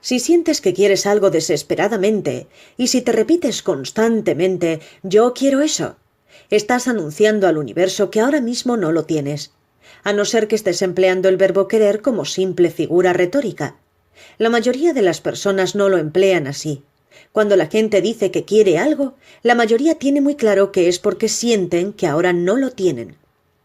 Si sientes que quieres algo desesperadamente y si te repites constantemente «yo quiero eso», estás anunciando al universo que ahora mismo no lo tienes, a no ser que estés empleando el verbo querer como simple figura retórica. La mayoría de las personas no lo emplean así. Cuando la gente dice que quiere algo, la mayoría tiene muy claro que es porque sienten que ahora no lo tienen.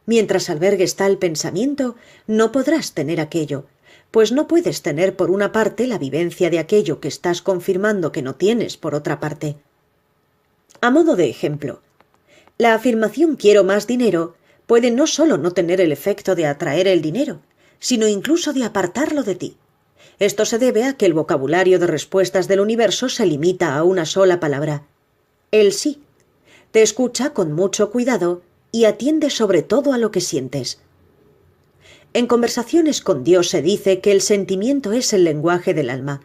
Mientras albergues tal pensamiento, no podrás tener aquello, pues no puedes tener por una parte la vivencia de aquello que estás confirmando que no tienes por otra parte. A modo de ejemplo, la afirmación «quiero más dinero» puede no solo no tener el efecto de atraer el dinero, sino incluso de apartarlo de ti. Esto se debe a que el vocabulario de respuestas del universo se limita a una sola palabra: el sí. Te escucha con mucho cuidado y atiende sobre todo a lo que sientes. En conversaciones con Dios se dice que el sentimiento es el lenguaje del alma.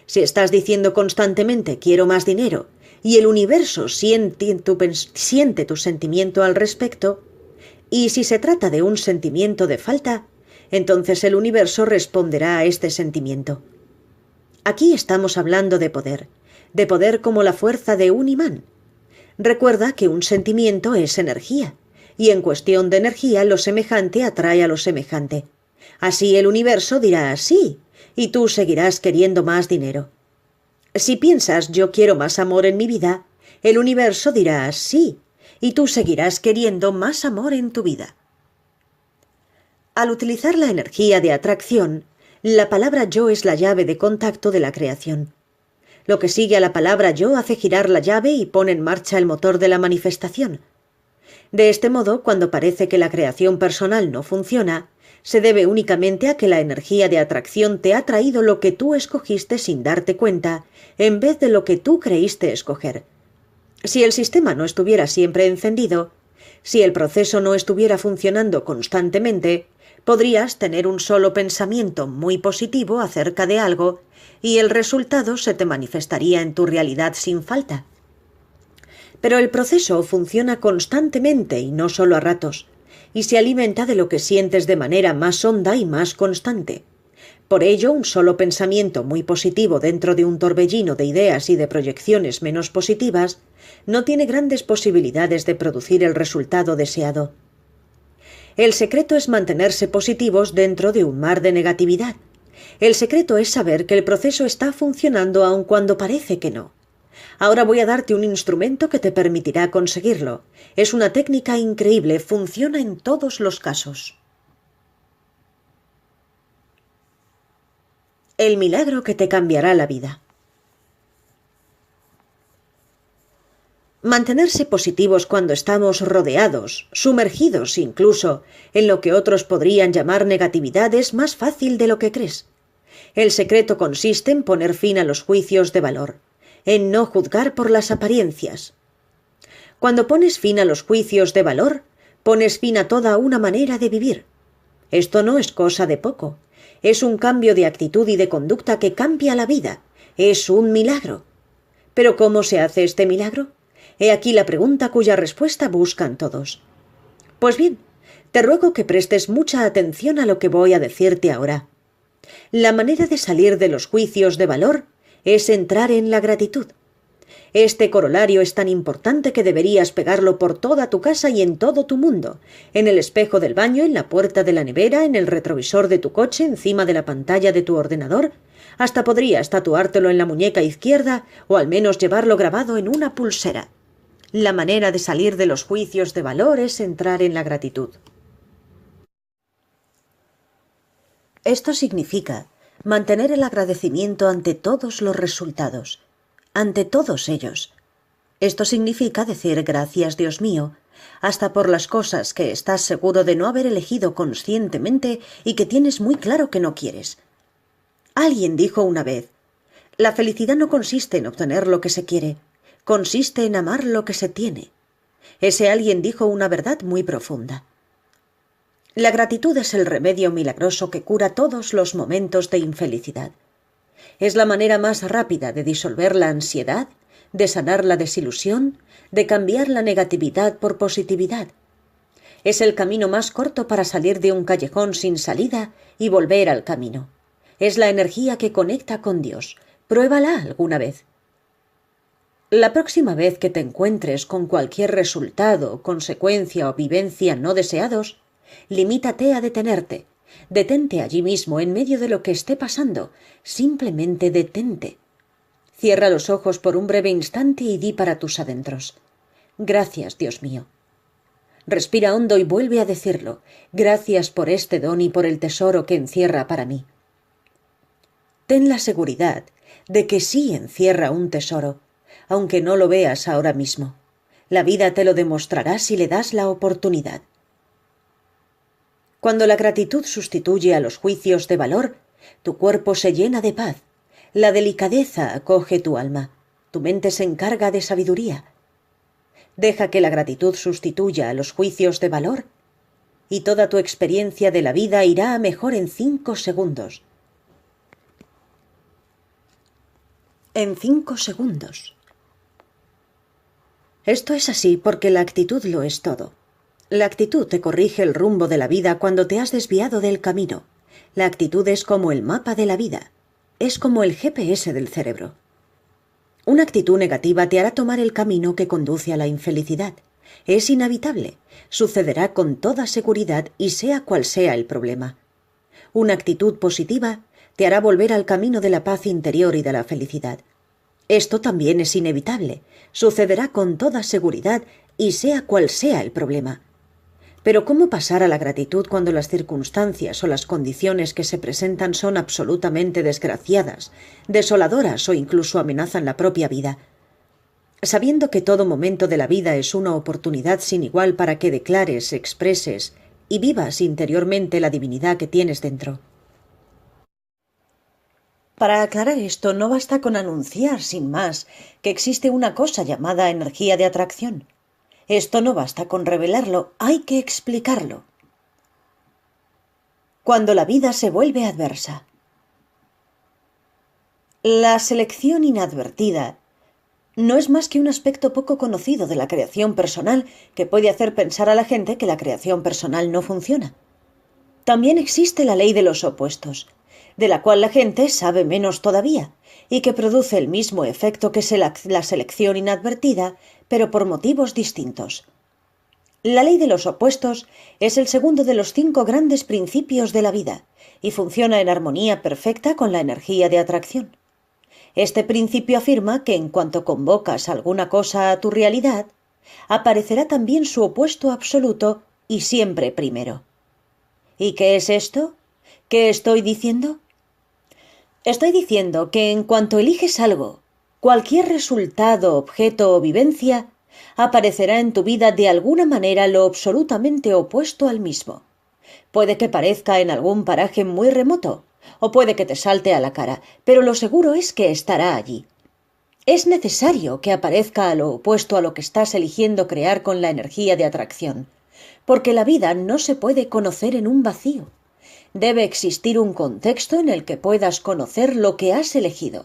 Si estás diciendo constantemente «quiero más dinero» y el universo siente tu sentimiento al respecto, y si se trata de un sentimiento de falta, entonces el universo responderá a este sentimiento. Aquí estamos hablando de poder como la fuerza de un imán. Recuerda que un sentimiento es energía, y en cuestión de energía lo semejante atrae a lo semejante. Así el universo dirá sí, y tú seguirás queriendo más dinero. Si piensas «yo quiero más amor en mi vida», el universo dirá sí, y tú seguirás queriendo más amor en tu vida. Al utilizar la energía de atracción, la palabra yo es la llave de contacto de la creación. Lo que sigue a la palabra yo hace girar la llave y pone en marcha el motor de la manifestación. De este modo, cuando parece que la creación personal no funciona, se debe únicamente a que la energía de atracción te ha traído lo que tú escogiste sin darte cuenta, en vez de lo que tú creíste escoger. Si el sistema no estuviera siempre encendido, si el proceso no estuviera funcionando constantemente, podrías tener un solo pensamiento muy positivo acerca de algo y el resultado se te manifestaría en tu realidad sin falta. Pero el proceso funciona constantemente y no solo a ratos, y se alimenta de lo que sientes de manera más honda y más constante. Por ello, un solo pensamiento muy positivo dentro de un torbellino de ideas y de proyecciones menos positivas no tiene grandes posibilidades de producir el resultado deseado. El secreto es mantenerse positivos dentro de un mar de negatividad. El secreto es saber que el proceso está funcionando aun cuando parece que no. Ahora voy a darte un instrumento que te permitirá conseguirlo. Es una técnica increíble, funciona en todos los casos. El milagro que te cambiará la vida. Mantenerse positivos cuando estamos rodeados, sumergidos incluso, en lo que otros podrían llamar negatividad es más fácil de lo que crees. El secreto consiste en poner fin a los juicios de valor, en no juzgar por las apariencias. Cuando pones fin a los juicios de valor, pones fin a toda una manera de vivir. Esto no es cosa de poco, es un cambio de actitud y de conducta que cambia la vida, es un milagro. ¿Pero cómo se hace este milagro? He aquí la pregunta cuya respuesta buscan todos. Pues bien, te ruego que prestes mucha atención a lo que voy a decirte ahora. La manera de salir de los juicios de valor es entrar en la gratitud. Este corolario es tan importante que deberías pegarlo por toda tu casa y en todo tu mundo, en el espejo del baño, en la puerta de la nevera, en el retrovisor de tu coche, encima de la pantalla de tu ordenador. Hasta podrías tatuártelo en la muñeca izquierda o al menos llevarlo grabado en una pulsera. La manera de salir de los juicios de valor es entrar en la gratitud. Esto significa mantener el agradecimiento ante todos los resultados, ante todos ellos. Esto significa decir gracias, Dios mío, hasta por las cosas que estás seguro de no haber elegido conscientemente y que tienes muy claro que no quieres. Alguien dijo una vez, la felicidad no consiste en obtener lo que se quiere, consiste en amar lo que se tiene. Ese alguien dijo una verdad muy profunda. La gratitud es el remedio milagroso que cura todos los momentos de infelicidad. Es la manera más rápida de disolver la ansiedad, de sanar la desilusión, de cambiar la negatividad por positividad. Es el camino más corto para salir de un callejón sin salida y volver al camino. Es la energía que conecta con Dios. Pruébala alguna vez. La próxima vez que te encuentres con cualquier resultado, consecuencia o vivencia no deseados, limítate a detenerte. Detente allí mismo, en medio de lo que esté pasando. Simplemente detente. Cierra los ojos por un breve instante y di para tus adentros. Gracias, Dios mío. Respira hondo y vuelve a decirlo. Gracias por este don y por el tesoro que encierra para mí. Ten la seguridad de que sí encierra un tesoro, aunque no lo veas ahora mismo. La vida te lo demostrará si le das la oportunidad. Cuando la gratitud sustituye a los juicios de valor, tu cuerpo se llena de paz, la delicadeza acoge tu alma, tu mente se encarga de sabiduría. Deja que la gratitud sustituya a los juicios de valor y toda tu experiencia de la vida irá a mejor en 5 segundos. En 5 segundos. Esto es así porque la actitud lo es todo. La actitud te corrige el rumbo de la vida cuando te has desviado del camino. La actitud es como el mapa de la vida. Es como el GPS del cerebro. Una actitud negativa te hará tomar el camino que conduce a la infelicidad. Es inevitable. Sucederá con toda seguridad y sea cual sea el problema. Una actitud positiva te hará volver al camino de la paz interior y de la felicidad. Esto también es inevitable. Sucederá con toda seguridad y sea cual sea el problema. Pero ¿cómo pasar a la gratitud cuando las circunstancias o las condiciones que se presentan son absolutamente desgraciadas, desoladoras o incluso amenazan la propia vida? Sabiendo que todo momento de la vida es una oportunidad sin igual para que declares, expreses y vivas interiormente la divinidad que tienes dentro. Para aclarar esto no basta con anunciar sin más que existe una cosa llamada energía de atracción. Esto no basta con revelarlo, hay que explicarlo. Cuando la vida se vuelve adversa. La selección inadvertida no es más que un aspecto poco conocido de la creación personal que puede hacer pensar a la gente que la creación personal no funciona. También existe la ley de los opuestos, de la cual la gente sabe menos todavía, y que produce el mismo efecto que la selección inadvertida, pero por motivos distintos. La ley de los opuestos es el segundo de los 5 grandes principios de la vida, y funciona en armonía perfecta con la energía de atracción. Este principio afirma que en cuanto convocas alguna cosa a tu realidad, aparecerá también su opuesto absoluto y siempre primero. ¿Y qué es esto? ¿Qué estoy diciendo? Estoy diciendo que en cuanto eliges algo, cualquier resultado, objeto o vivencia, aparecerá en tu vida de alguna manera lo absolutamente opuesto al mismo. Puede que parezca en algún paraje muy remoto, o puede que te salte a la cara, pero lo seguro es que estará allí. Es necesario que aparezca a lo opuesto a lo que estás eligiendo crear con la energía de atracción, porque la vida no se puede conocer en un vacío. Debe existir un contexto en el que puedas conocer lo que has elegido.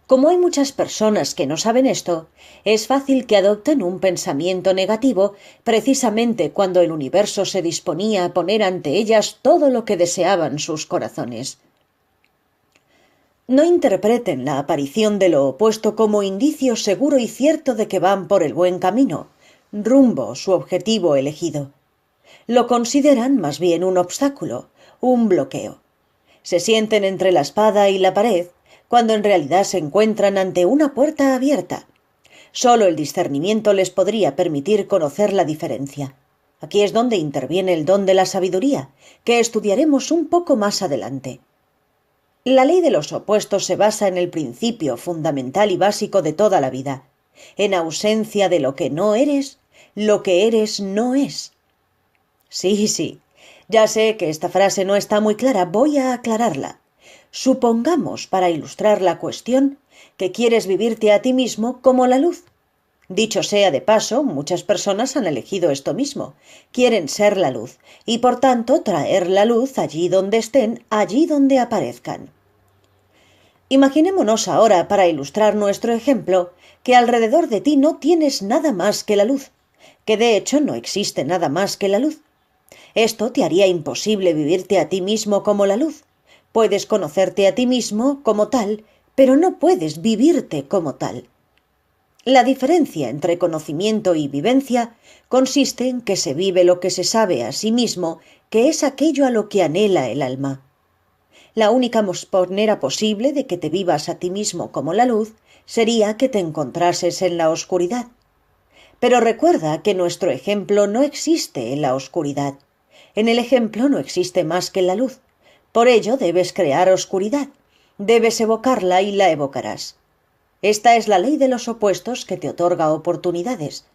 Como hay muchas personas que no saben esto, es fácil que adopten un pensamiento negativo precisamente cuando el universo se disponía a poner ante ellas todo lo que deseaban sus corazones. No interpreten la aparición de lo opuesto como indicio seguro y cierto de que van por el buen camino, rumbo su objetivo elegido. Lo consideran más bien un obstáculo, un bloqueo. Se sienten entre la espada y la pared, cuando en realidad se encuentran ante una puerta abierta. Solo el discernimiento les podría permitir conocer la diferencia. Aquí es donde interviene el don de la sabiduría, que estudiaremos un poco más adelante. La ley de los opuestos se basa en el principio fundamental y básico de toda la vida. En ausencia de lo que no eres, lo que eres no es. Sí, ya sé que esta frase no está muy clara, voy a aclararla. Supongamos, para ilustrar la cuestión, que quieres vivirte a ti mismo como la luz. Dicho sea de paso, muchas personas han elegido esto mismo. Quieren ser la luz y, por tanto, traer la luz allí donde estén, allí donde aparezcan. Imaginémonos ahora, para ilustrar nuestro ejemplo, que alrededor de ti no tienes nada más que la luz, que de hecho no existe nada más que la luz. Esto te haría imposible vivirte a ti mismo como la luz. Puedes conocerte a ti mismo como tal, pero no puedes vivirte como tal. La diferencia entre conocimiento y vivencia consiste en que se vive lo que se sabe a sí mismo, que es aquello a lo que anhela el alma. La única manera posible de que te vivas a ti mismo como la luz sería que te encontrases en la oscuridad. Pero recuerda que nuestro ejemplo no existe en la oscuridad. En el ejemplo no existe más que la luz. Por ello debes crear oscuridad. Debes evocarla y la evocarás. Esta es la ley de los opuestos que te otorga oportunidades.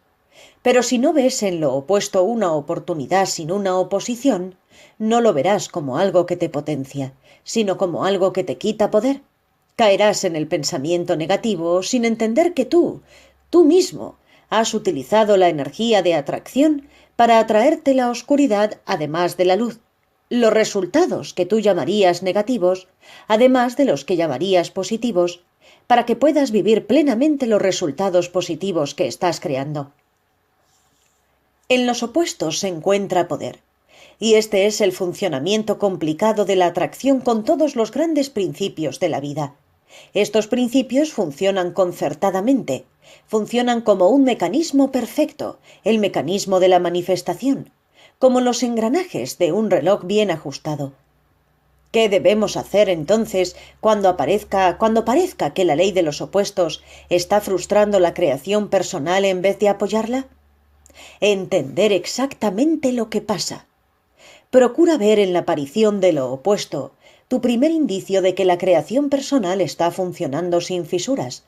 Pero si no ves en lo opuesto una oportunidad sin una oposición, no lo verás como algo que te potencia, sino como algo que te quita poder. Caerás en el pensamiento negativo sin entender que tú mismo, has utilizado la energía de atracción para atraerte la oscuridad además de la luz. Los resultados que tú llamarías negativos, además de los que llamarías positivos, para que puedas vivir plenamente los resultados positivos que estás creando. En los opuestos se encuentra poder, y este es el funcionamiento complicado de la atracción con todos los grandes principios de la vida. Estos principios funcionan concertadamente, funcionan como un mecanismo perfecto, el mecanismo de la manifestación, como los engranajes de un reloj bien ajustado. ¿Qué debemos hacer entonces cuando parezca que la ley de los opuestos está frustrando la creación personal en vez de apoyarla? Entender exactamente lo que pasa. Procura ver en la aparición de lo opuesto tu primer indicio de que la creación personal está funcionando sin fisuras.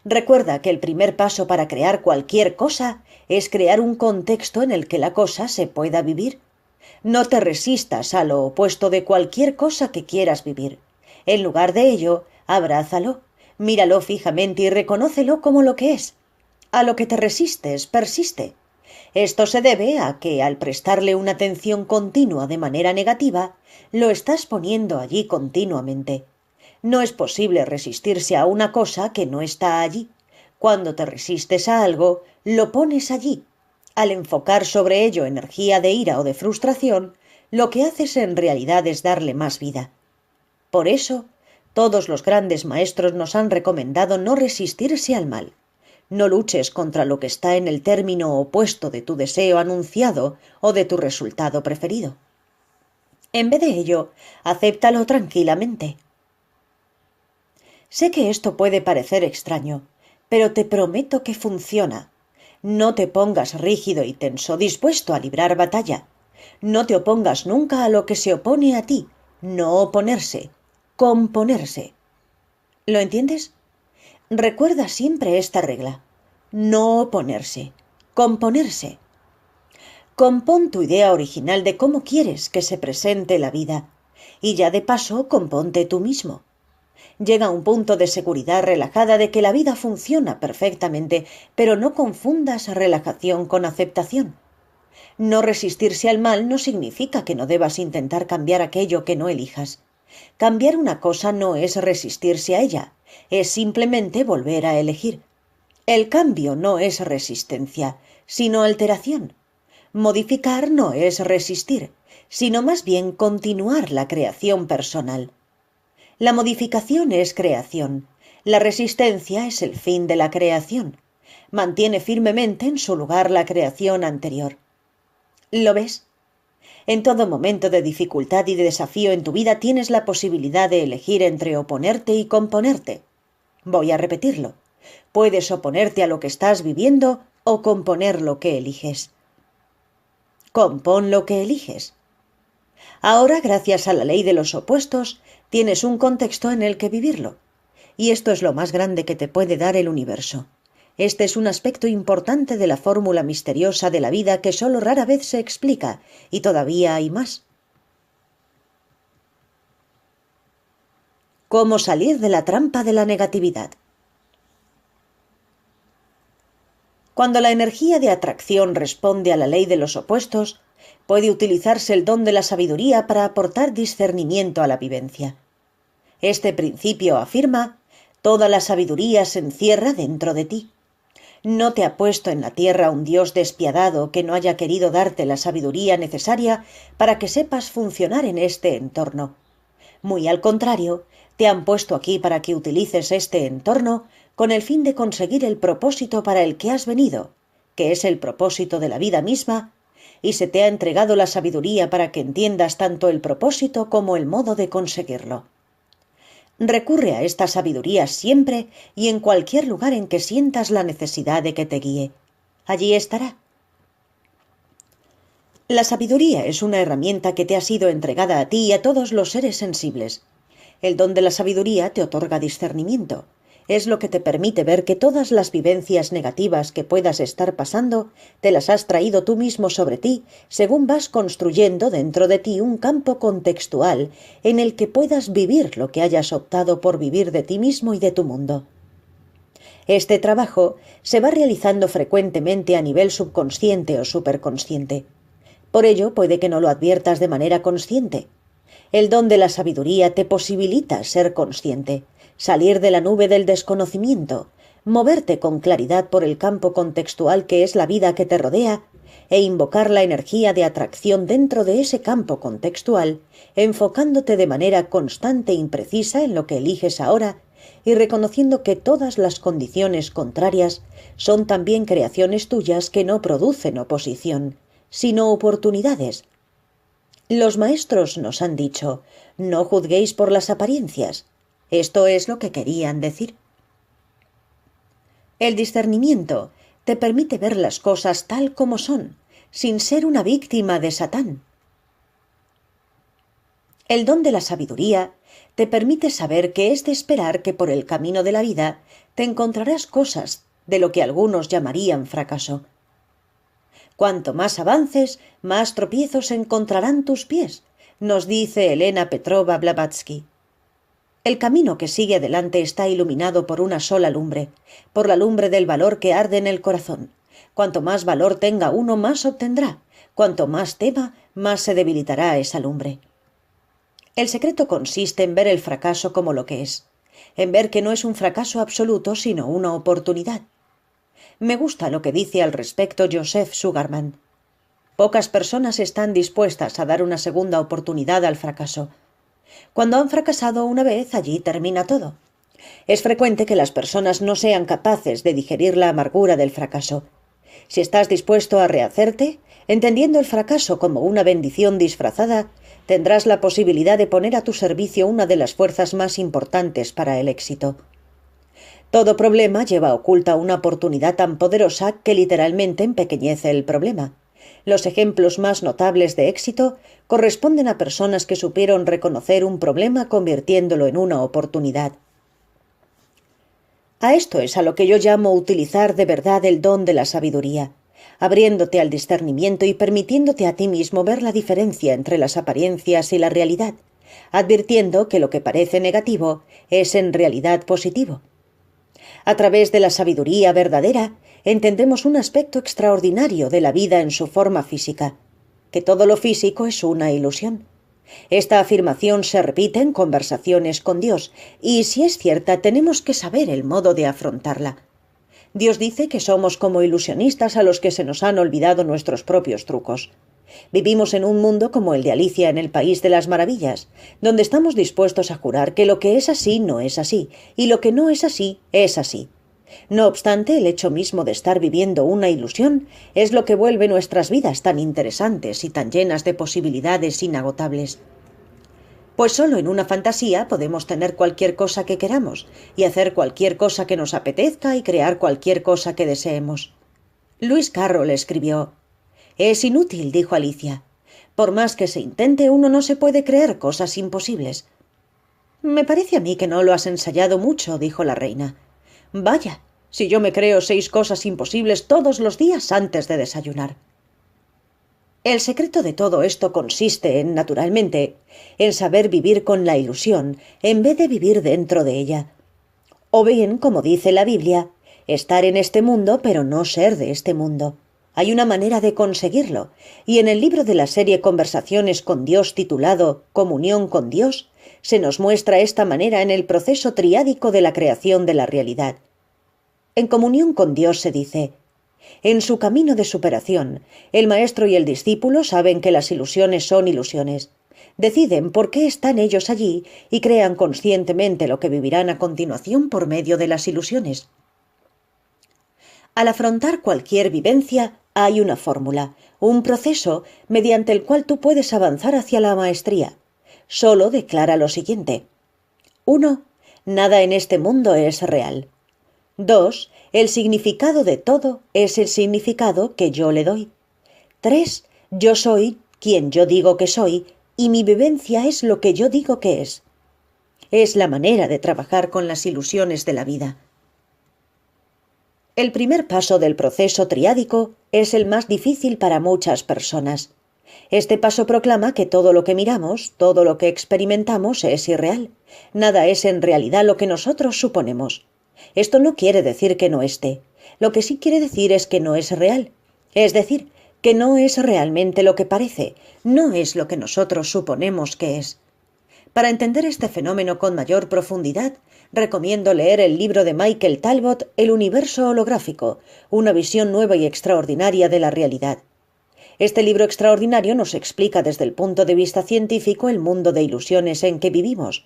Recuerda que el primer paso para crear cualquier cosa es crear un contexto en el que la cosa se pueda vivir. No te resistas a lo opuesto de cualquier cosa que quieras vivir. En lugar de ello, abrázalo, míralo fijamente y reconócelo como lo que es. A lo que te resistes, persiste. Esto se debe a que, al prestarle una atención continua de manera negativa, lo estás poniendo allí continuamente. No es posible resistirse a una cosa que no está allí. Cuando te resistes a algo, lo pones allí. Al enfocar sobre ello energía de ira o de frustración, lo que haces en realidad es darle más vida. Por eso, todos los grandes maestros nos han recomendado no resistirse al mal. No luches contra lo que está en el término opuesto de tu deseo anunciado o de tu resultado preferido. En vez de ello, acéptalo tranquilamente. Sé que esto puede parecer extraño, pero te prometo que funciona. No te pongas rígido y tenso, dispuesto a librar batalla. No te opongas nunca a lo que se opone a ti. No oponerse, componerse. ¿Lo entiendes? Recuerda siempre esta regla. No oponerse, componerse. Compón tu idea original de cómo quieres que se presente la vida. Y ya de paso, componte tú mismo. Llega a un punto de seguridad relajada de que la vida funciona perfectamente, pero no confundas relajación con aceptación. No resistirse al mal no significa que no debas intentar cambiar aquello que no elijas. Cambiar una cosa no es resistirse a ella, es simplemente volver a elegir. El cambio no es resistencia, sino alteración. Modificar no es resistir, sino más bien continuar la creación personal. La modificación es creación. La resistencia es el fin de la creación. Mantiene firmemente en su lugar la creación anterior. ¿Lo ves? En todo momento de dificultad y de desafío en tu vida tienes la posibilidad de elegir entre oponerte y componerte. Voy a repetirlo. Puedes oponerte a lo que estás viviendo o componer lo que eliges. Compón lo que eliges. Ahora, gracias a la ley de los opuestos, tienes un contexto en el que vivirlo. Y esto es lo más grande que te puede dar el universo. Este es un aspecto importante de la fórmula misteriosa de la vida que solo rara vez se explica, y todavía hay más. ¿Cómo salir de la trampa de la negatividad? Cuando la energía de atracción responde a la ley de los opuestos, puede utilizarse el don de la sabiduría para aportar discernimiento a la vivencia. Este principio afirma: toda la sabiduría se encierra dentro de ti. No te ha puesto en la tierra un Dios despiadado que no haya querido darte la sabiduría necesaria para que sepas funcionar en este entorno. Muy al contrario, te han puesto aquí para que utilices este entorno con el fin de conseguir el propósito para el que has venido, que es el propósito de la vida misma, y se te ha entregado la sabiduría para que entiendas tanto el propósito como el modo de conseguirlo. Recurre a esta sabiduría siempre y en cualquier lugar en que sientas la necesidad de que te guíe. Allí estará. La sabiduría es una herramienta que te ha sido entregada a ti y a todos los seres sensibles. El don de la sabiduría te otorga discernimiento. Es lo que te permite ver que todas las vivencias negativas que puedas estar pasando te las has traído tú mismo sobre ti, según vas construyendo dentro de ti un campo contextual en el que puedas vivir lo que hayas optado por vivir de ti mismo y de tu mundo. Este trabajo se va realizando frecuentemente a nivel subconsciente o superconsciente. Por ello, puede que no lo adviertas de manera consciente. El don de la sabiduría te posibilita ser consciente, salir de la nube del desconocimiento, moverte con claridad por el campo contextual que es la vida que te rodea e invocar la energía de atracción dentro de ese campo contextual, enfocándote de manera constante e imprecisa en lo que eliges ahora y reconociendo que todas las condiciones contrarias son también creaciones tuyas que no producen oposición, sino oportunidades. Los maestros nos han dicho: no juzguéis por las apariencias. Esto es lo que querían decir. El discernimiento te permite ver las cosas tal como son, sin ser una víctima de Satán. El don de la sabiduría te permite saber que es de esperar que por el camino de la vida te encontrarás cosas de lo que algunos llamarían fracaso. Cuanto más avances, más tropiezos encontrarán tus pies, nos dice Elena Petrova Blavatsky. El camino que sigue adelante está iluminado por una sola lumbre, por la lumbre del valor que arde en el corazón. Cuanto más valor tenga uno, más obtendrá. Cuanto más tema, más se debilitará esa lumbre. El secreto consiste en ver el fracaso como lo que es, en ver que no es un fracaso absoluto, sino una oportunidad. Me gusta lo que dice al respecto Joseph Sugarman. Pocas personas están dispuestas a dar una segunda oportunidad al fracaso. Cuando han fracasado una vez, allí termina todo. Es frecuente que las personas no sean capaces de digerir la amargura del fracaso. Si estás dispuesto a rehacerte, entendiendo el fracaso como una bendición disfrazada, tendrás la posibilidad de poner a tu servicio una de las fuerzas más importantes para el éxito. Todo problema lleva oculta una oportunidad tan poderosa que literalmente empequeñece el problema. Los ejemplos más notables de éxito corresponden a personas que supieron reconocer un problema convirtiéndolo en una oportunidad. A esto es a lo que yo llamo utilizar de verdad el don de la sabiduría, abriéndote al discernimiento y permitiéndote a ti mismo ver la diferencia entre las apariencias y la realidad, advirtiendo que lo que parece negativo es en realidad positivo. A través de la sabiduría verdadera, entendemos un aspecto extraordinario de la vida en su forma física, que todo lo físico es una ilusión. Esta afirmación se repite en conversaciones con Dios, y si es cierta, tenemos que saber el modo de afrontarla. Dios dice que somos como ilusionistas a los que se nos han olvidado nuestros propios trucos. Vivimos en un mundo como el de Alicia en el País de las Maravillas, donde estamos dispuestos a jurar que lo que es así no es así, y lo que no es así es así. No obstante, el hecho mismo de estar viviendo una ilusión es lo que vuelve nuestras vidas tan interesantes y tan llenas de posibilidades inagotables. Pues solo en una fantasía podemos tener cualquier cosa que queramos, y hacer cualquier cosa que nos apetezca y crear cualquier cosa que deseemos. Lewis Carroll escribió: «Es inútil», dijo Alicia. «Por más que se intente, uno no se puede creer cosas imposibles». «Me parece a mí que no lo has ensayado mucho», dijo la reina. «Vaya, si yo me creo 6 cosas imposibles todos los días antes de desayunar». El secreto de todo esto consiste en, naturalmente, en saber vivir con la ilusión en vez de vivir dentro de ella. O bien, como dice la Biblia, estar en este mundo pero no ser de este mundo. Hay una manera de conseguirlo, y en el libro de la serie Conversaciones con Dios titulado Comunión con Dios, se nos muestra esta manera en el proceso triádico de la creación de la realidad. En Comunión con Dios se dice: en su camino de superación, el maestro y el discípulo saben que las ilusiones son ilusiones. Deciden por qué están ellos allí y crean conscientemente lo que vivirán a continuación por medio de las ilusiones. Al afrontar cualquier vivencia, hay una fórmula, un proceso mediante el cual tú puedes avanzar hacia la maestría. Solo declara lo siguiente: 1. Nada en este mundo es real. 2. El significado de todo es el significado que yo le doy. 3. Yo soy quien yo digo que soy y mi vivencia es lo que yo digo que es. Es la manera de trabajar con las ilusiones de la vida. El primer paso del proceso triádico es el más difícil para muchas personas. Este paso proclama que todo lo que miramos, todo lo que experimentamos es irreal. Nada es en realidad lo que nosotros suponemos. Esto no quiere decir que no esté. Lo que sí quiere decir es que no es real. Es decir, que no es realmente lo que parece, no es lo que nosotros suponemos que es. Para entender este fenómeno con mayor profundidad, recomiendo leer el libro de Michael Talbot, El universo holográfico, una visión nueva y extraordinaria de la realidad. Este libro extraordinario nos explica desde el punto de vista científico el mundo de ilusiones en que vivimos.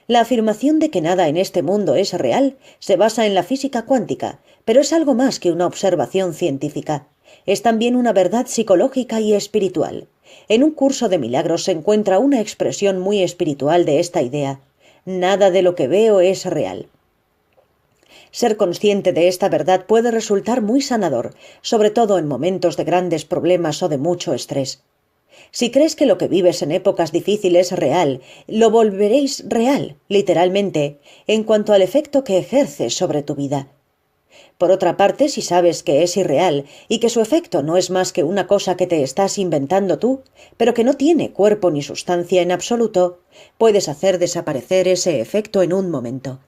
La afirmación de que nada en este mundo es real se basa en la física cuántica, pero es algo más que una observación científica. Es también una verdad psicológica y espiritual. En un curso de milagros se encuentra una expresión muy espiritual de esta idea: nada de lo que veo es real. Ser consciente de esta verdad puede resultar muy sanador, sobre todo en momentos de grandes problemas o de mucho estrés. Si crees que lo que vives en épocas difíciles es real, lo volveréis real, literalmente, en cuanto al efecto que ejerces sobre tu vida. Por otra parte, si sabes que es irreal y que su efecto no es más que una cosa que te estás inventando tú, pero que no tiene cuerpo ni sustancia en absoluto, puedes hacer desaparecer ese efecto en un momento.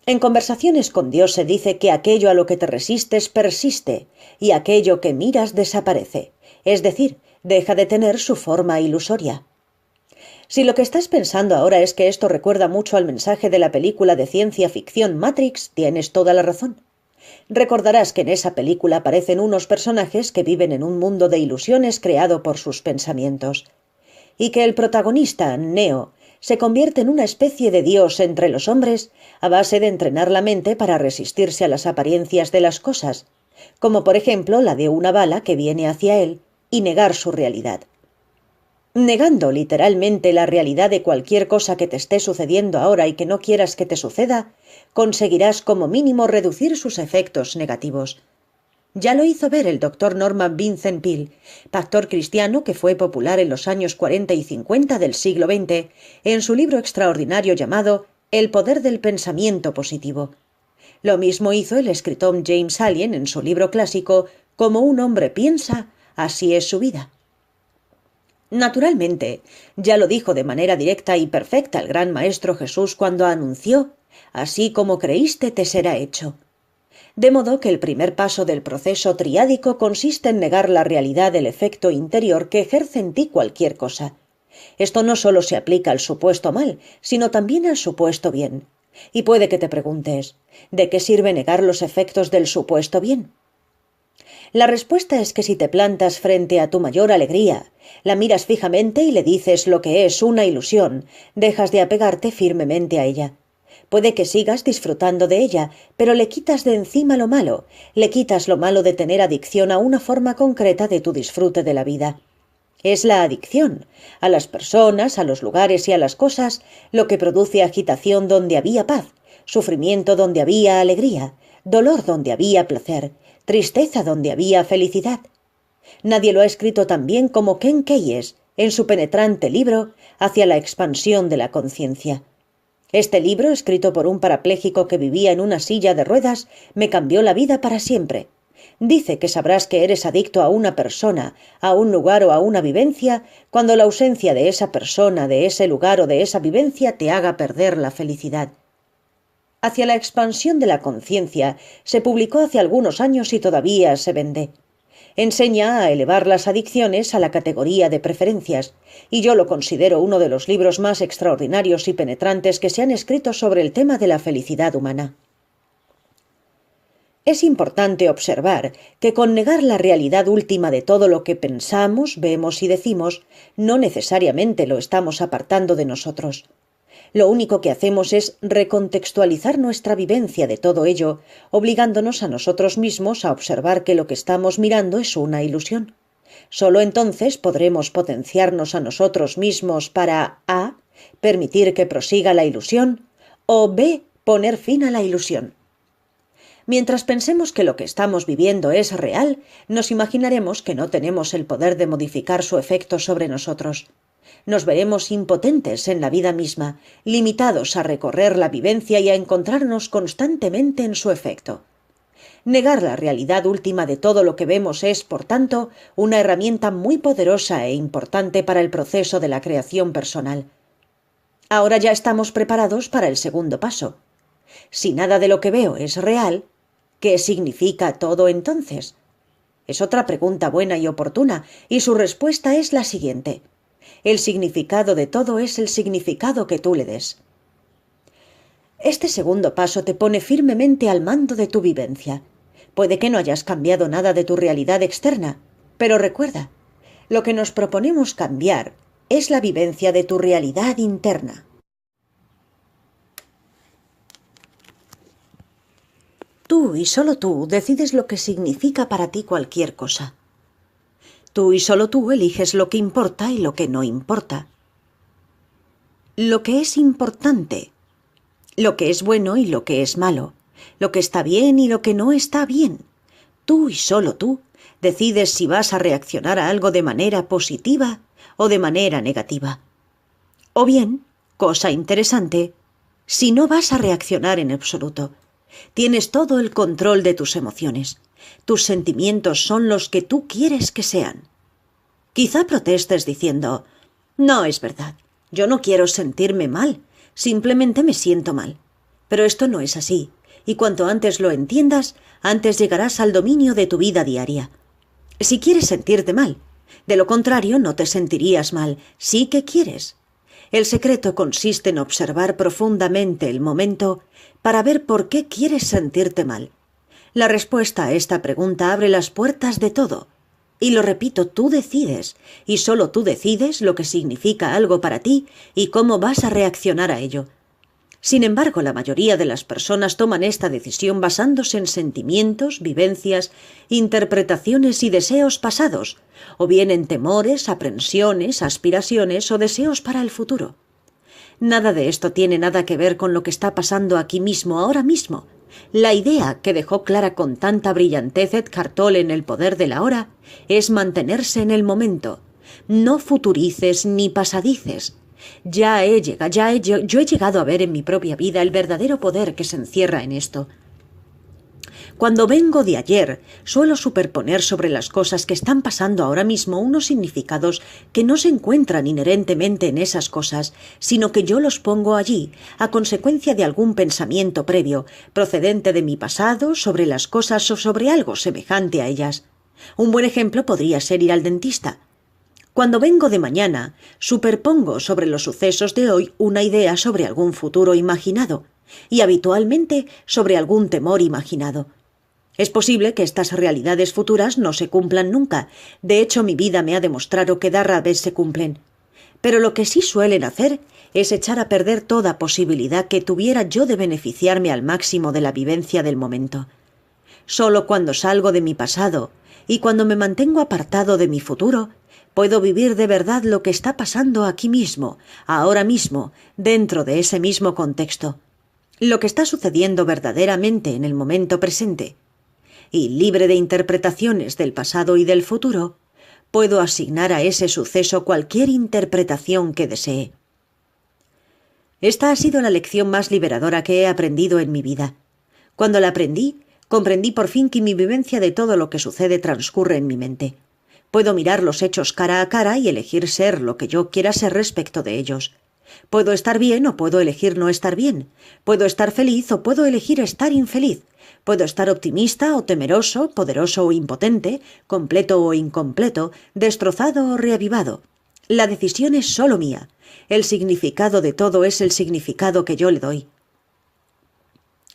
En Conversaciones con Dios se dice que aquello a lo que te resistes persiste y aquello que miras desaparece, es decir, deja de tener su forma ilusoria. Si lo que estás pensando ahora es que esto recuerda mucho al mensaje de la película de ciencia ficción Matrix, tienes toda la razón. Recordarás que en esa película aparecen unos personajes que viven en un mundo de ilusiones creado por sus pensamientos, y que el protagonista, Neo, se convierte en una especie de dios entre los hombres a base de entrenar la mente para resistirse a las apariencias de las cosas, como por ejemplo la de una bala que viene hacia él, y negar su realidad. Negando literalmente la realidad de cualquier cosa que te esté sucediendo ahora y que no quieras que te suceda, conseguirás como mínimo reducir sus efectos negativos. Ya lo hizo ver el Dr. Norman Vincent Peale, pastor cristiano que fue popular en los años 40 y 50 del siglo XX, en su libro extraordinario llamado El poder del pensamiento positivo. Lo mismo hizo el escritor James Allen en su libro clásico Como un hombre piensa, así es su vida. Naturalmente, ya lo dijo de manera directa y perfecta el gran Maestro Jesús cuando anunció: «Así como creíste te será hecho». De modo que el primer paso del proceso triádico consiste en negar la realidad del efecto interior que ejerce en ti cualquier cosa. Esto no solo se aplica al supuesto mal, sino también al supuesto bien. Y puede que te preguntes, ¿de qué sirve negar los efectos del supuesto bien? La respuesta es que si te plantas frente a tu mayor alegría, la miras fijamente y le dices lo que es una ilusión, dejas de apegarte firmemente a ella. Puede que sigas disfrutando de ella, pero le quitas de encima lo malo, le quitas lo malo de tener adicción a una forma concreta de tu disfrute de la vida. Es la adicción a las personas, a los lugares y a las cosas lo que produce agitación donde había paz, sufrimiento donde había alegría, dolor donde había placer, tristeza donde había felicidad. Nadie lo ha escrito tan bien como Ken Keyes en su penetrante libro Hacia la expansión de la conciencia. Este libro, escrito por un parapléjico que vivía en una silla de ruedas, me cambió la vida para siempre. Dice que sabrás que eres adicto a una persona, a un lugar o a una vivencia, cuando la ausencia de esa persona, de ese lugar o de esa vivencia te haga perder la felicidad. Hacia la expansión de la conciencia se publicó hace algunos años y todavía se vende. Enseña a elevar las adicciones a la categoría de preferencias, y yo lo considero uno de los libros más extraordinarios y penetrantes que se han escrito sobre el tema de la felicidad humana. Es importante observar que con negar la realidad última de todo lo que pensamos, vemos y decimos, no necesariamente lo estamos apartando de nosotros. Lo único que hacemos es recontextualizar nuestra vivencia de todo ello, obligándonos a nosotros mismos a observar que lo que estamos mirando es una ilusión. Solo entonces podremos potenciarnos a nosotros mismos para a. Permitir que prosiga la ilusión, o b. Poner fin a la ilusión. Mientras pensemos que lo que estamos viviendo es real, nos imaginaremos que no tenemos el poder de modificar su efecto sobre nosotros. Nos veremos impotentes en la vida misma, limitados a recorrer la vivencia y a encontrarnos constantemente en su efecto. Negar la realidad última de todo lo que vemos es, por tanto, una herramienta muy poderosa e importante para el proceso de la creación personal. Ahora ya estamos preparados para el segundo paso. Si nada de lo que veo es real, ¿qué significa todo entonces? Es otra pregunta buena y oportuna, y su respuesta es la siguiente. El significado de todo es el significado que tú le des. Este segundo paso te pone firmemente al mando de tu vivencia. Puede que no hayas cambiado nada de tu realidad externa, pero recuerda, lo que nos proponemos cambiar es la vivencia de tu realidad interna. Tú y solo tú decides lo que significa para ti cualquier cosa. Tú y solo tú eliges lo que importa y lo que no importa. Lo que es importante, lo que es bueno y lo que es malo, lo que está bien y lo que no está bien. Tú y solo tú decides si vas a reaccionar a algo de manera positiva o de manera negativa. O bien, cosa interesante, si no vas a reaccionar en absoluto. Tienes todo el control de tus emociones. Tus sentimientos son los que tú quieres que sean. Quizá protestes diciendo, no es verdad, yo no quiero sentirme mal, simplemente me siento mal. Pero esto no es así, y cuanto antes lo entiendas, antes llegarás al dominio de tu vida diaria. Si quieres sentirte mal, de lo contrario no te sentirías mal, sí que quieres. El secreto consiste en observar profundamente el momento para ver por qué quieres sentirte mal. La respuesta a esta pregunta abre las puertas de todo. Y lo repito, tú decides, y solo tú decides lo que significa algo para ti y cómo vas a reaccionar a ello. Sin embargo, la mayoría de las personas toman esta decisión basándose en sentimientos, vivencias, interpretaciones y deseos pasados, o bien en temores, aprensiones, aspiraciones o deseos para el futuro. Nada de esto tiene nada que ver con lo que está pasando aquí mismo, ahora mismo. La idea que dejó clara con tanta brillantez Eckhart Tolle en El poder de la hora es mantenerse en el momento. No futurices ni pasadices. Yo he llegado a ver en mi propia vida el verdadero poder que se encierra en esto. Cuando vengo de ayer, suelo superponer sobre las cosas que están pasando ahora mismo unos significados que no se encuentran inherentemente en esas cosas, sino que yo los pongo allí a consecuencia de algún pensamiento previo, procedente de mi pasado, sobre las cosas o sobre algo semejante a ellas. Un buen ejemplo podría ser ir al dentista. Cuando vengo de mañana, superpongo sobre los sucesos de hoy una idea sobre algún futuro imaginado, y habitualmente sobre algún temor imaginado. Es posible que estas realidades futuras no se cumplan nunca. De hecho, mi vida me ha demostrado que rara vez se cumplen. Pero lo que sí suelen hacer es echar a perder toda posibilidad que tuviera yo de beneficiarme al máximo de la vivencia del momento. Solo cuando salgo de mi pasado Y cuando me mantengo apartado de mi futuro, puedo vivir de verdad lo que está pasando aquí mismo, ahora mismo, dentro de ese mismo contexto. Lo que está sucediendo verdaderamente en el momento presente. Y libre de interpretaciones del pasado y del futuro, puedo asignar a ese suceso cualquier interpretación que desee. Esta ha sido la lección más liberadora que he aprendido en mi vida. Cuando la aprendí, comprendí por fin que mi vivencia de todo lo que sucede transcurre en mi mente. Puedo mirar los hechos cara a cara y elegir ser lo que yo quiera ser respecto de ellos. Puedo estar bien o puedo elegir no estar bien. Puedo estar feliz o puedo elegir estar infeliz. Puedo estar optimista o temeroso, poderoso o impotente, completo o incompleto, destrozado o reavivado. La decisión es solo mía. El significado de todo es el significado que yo le doy.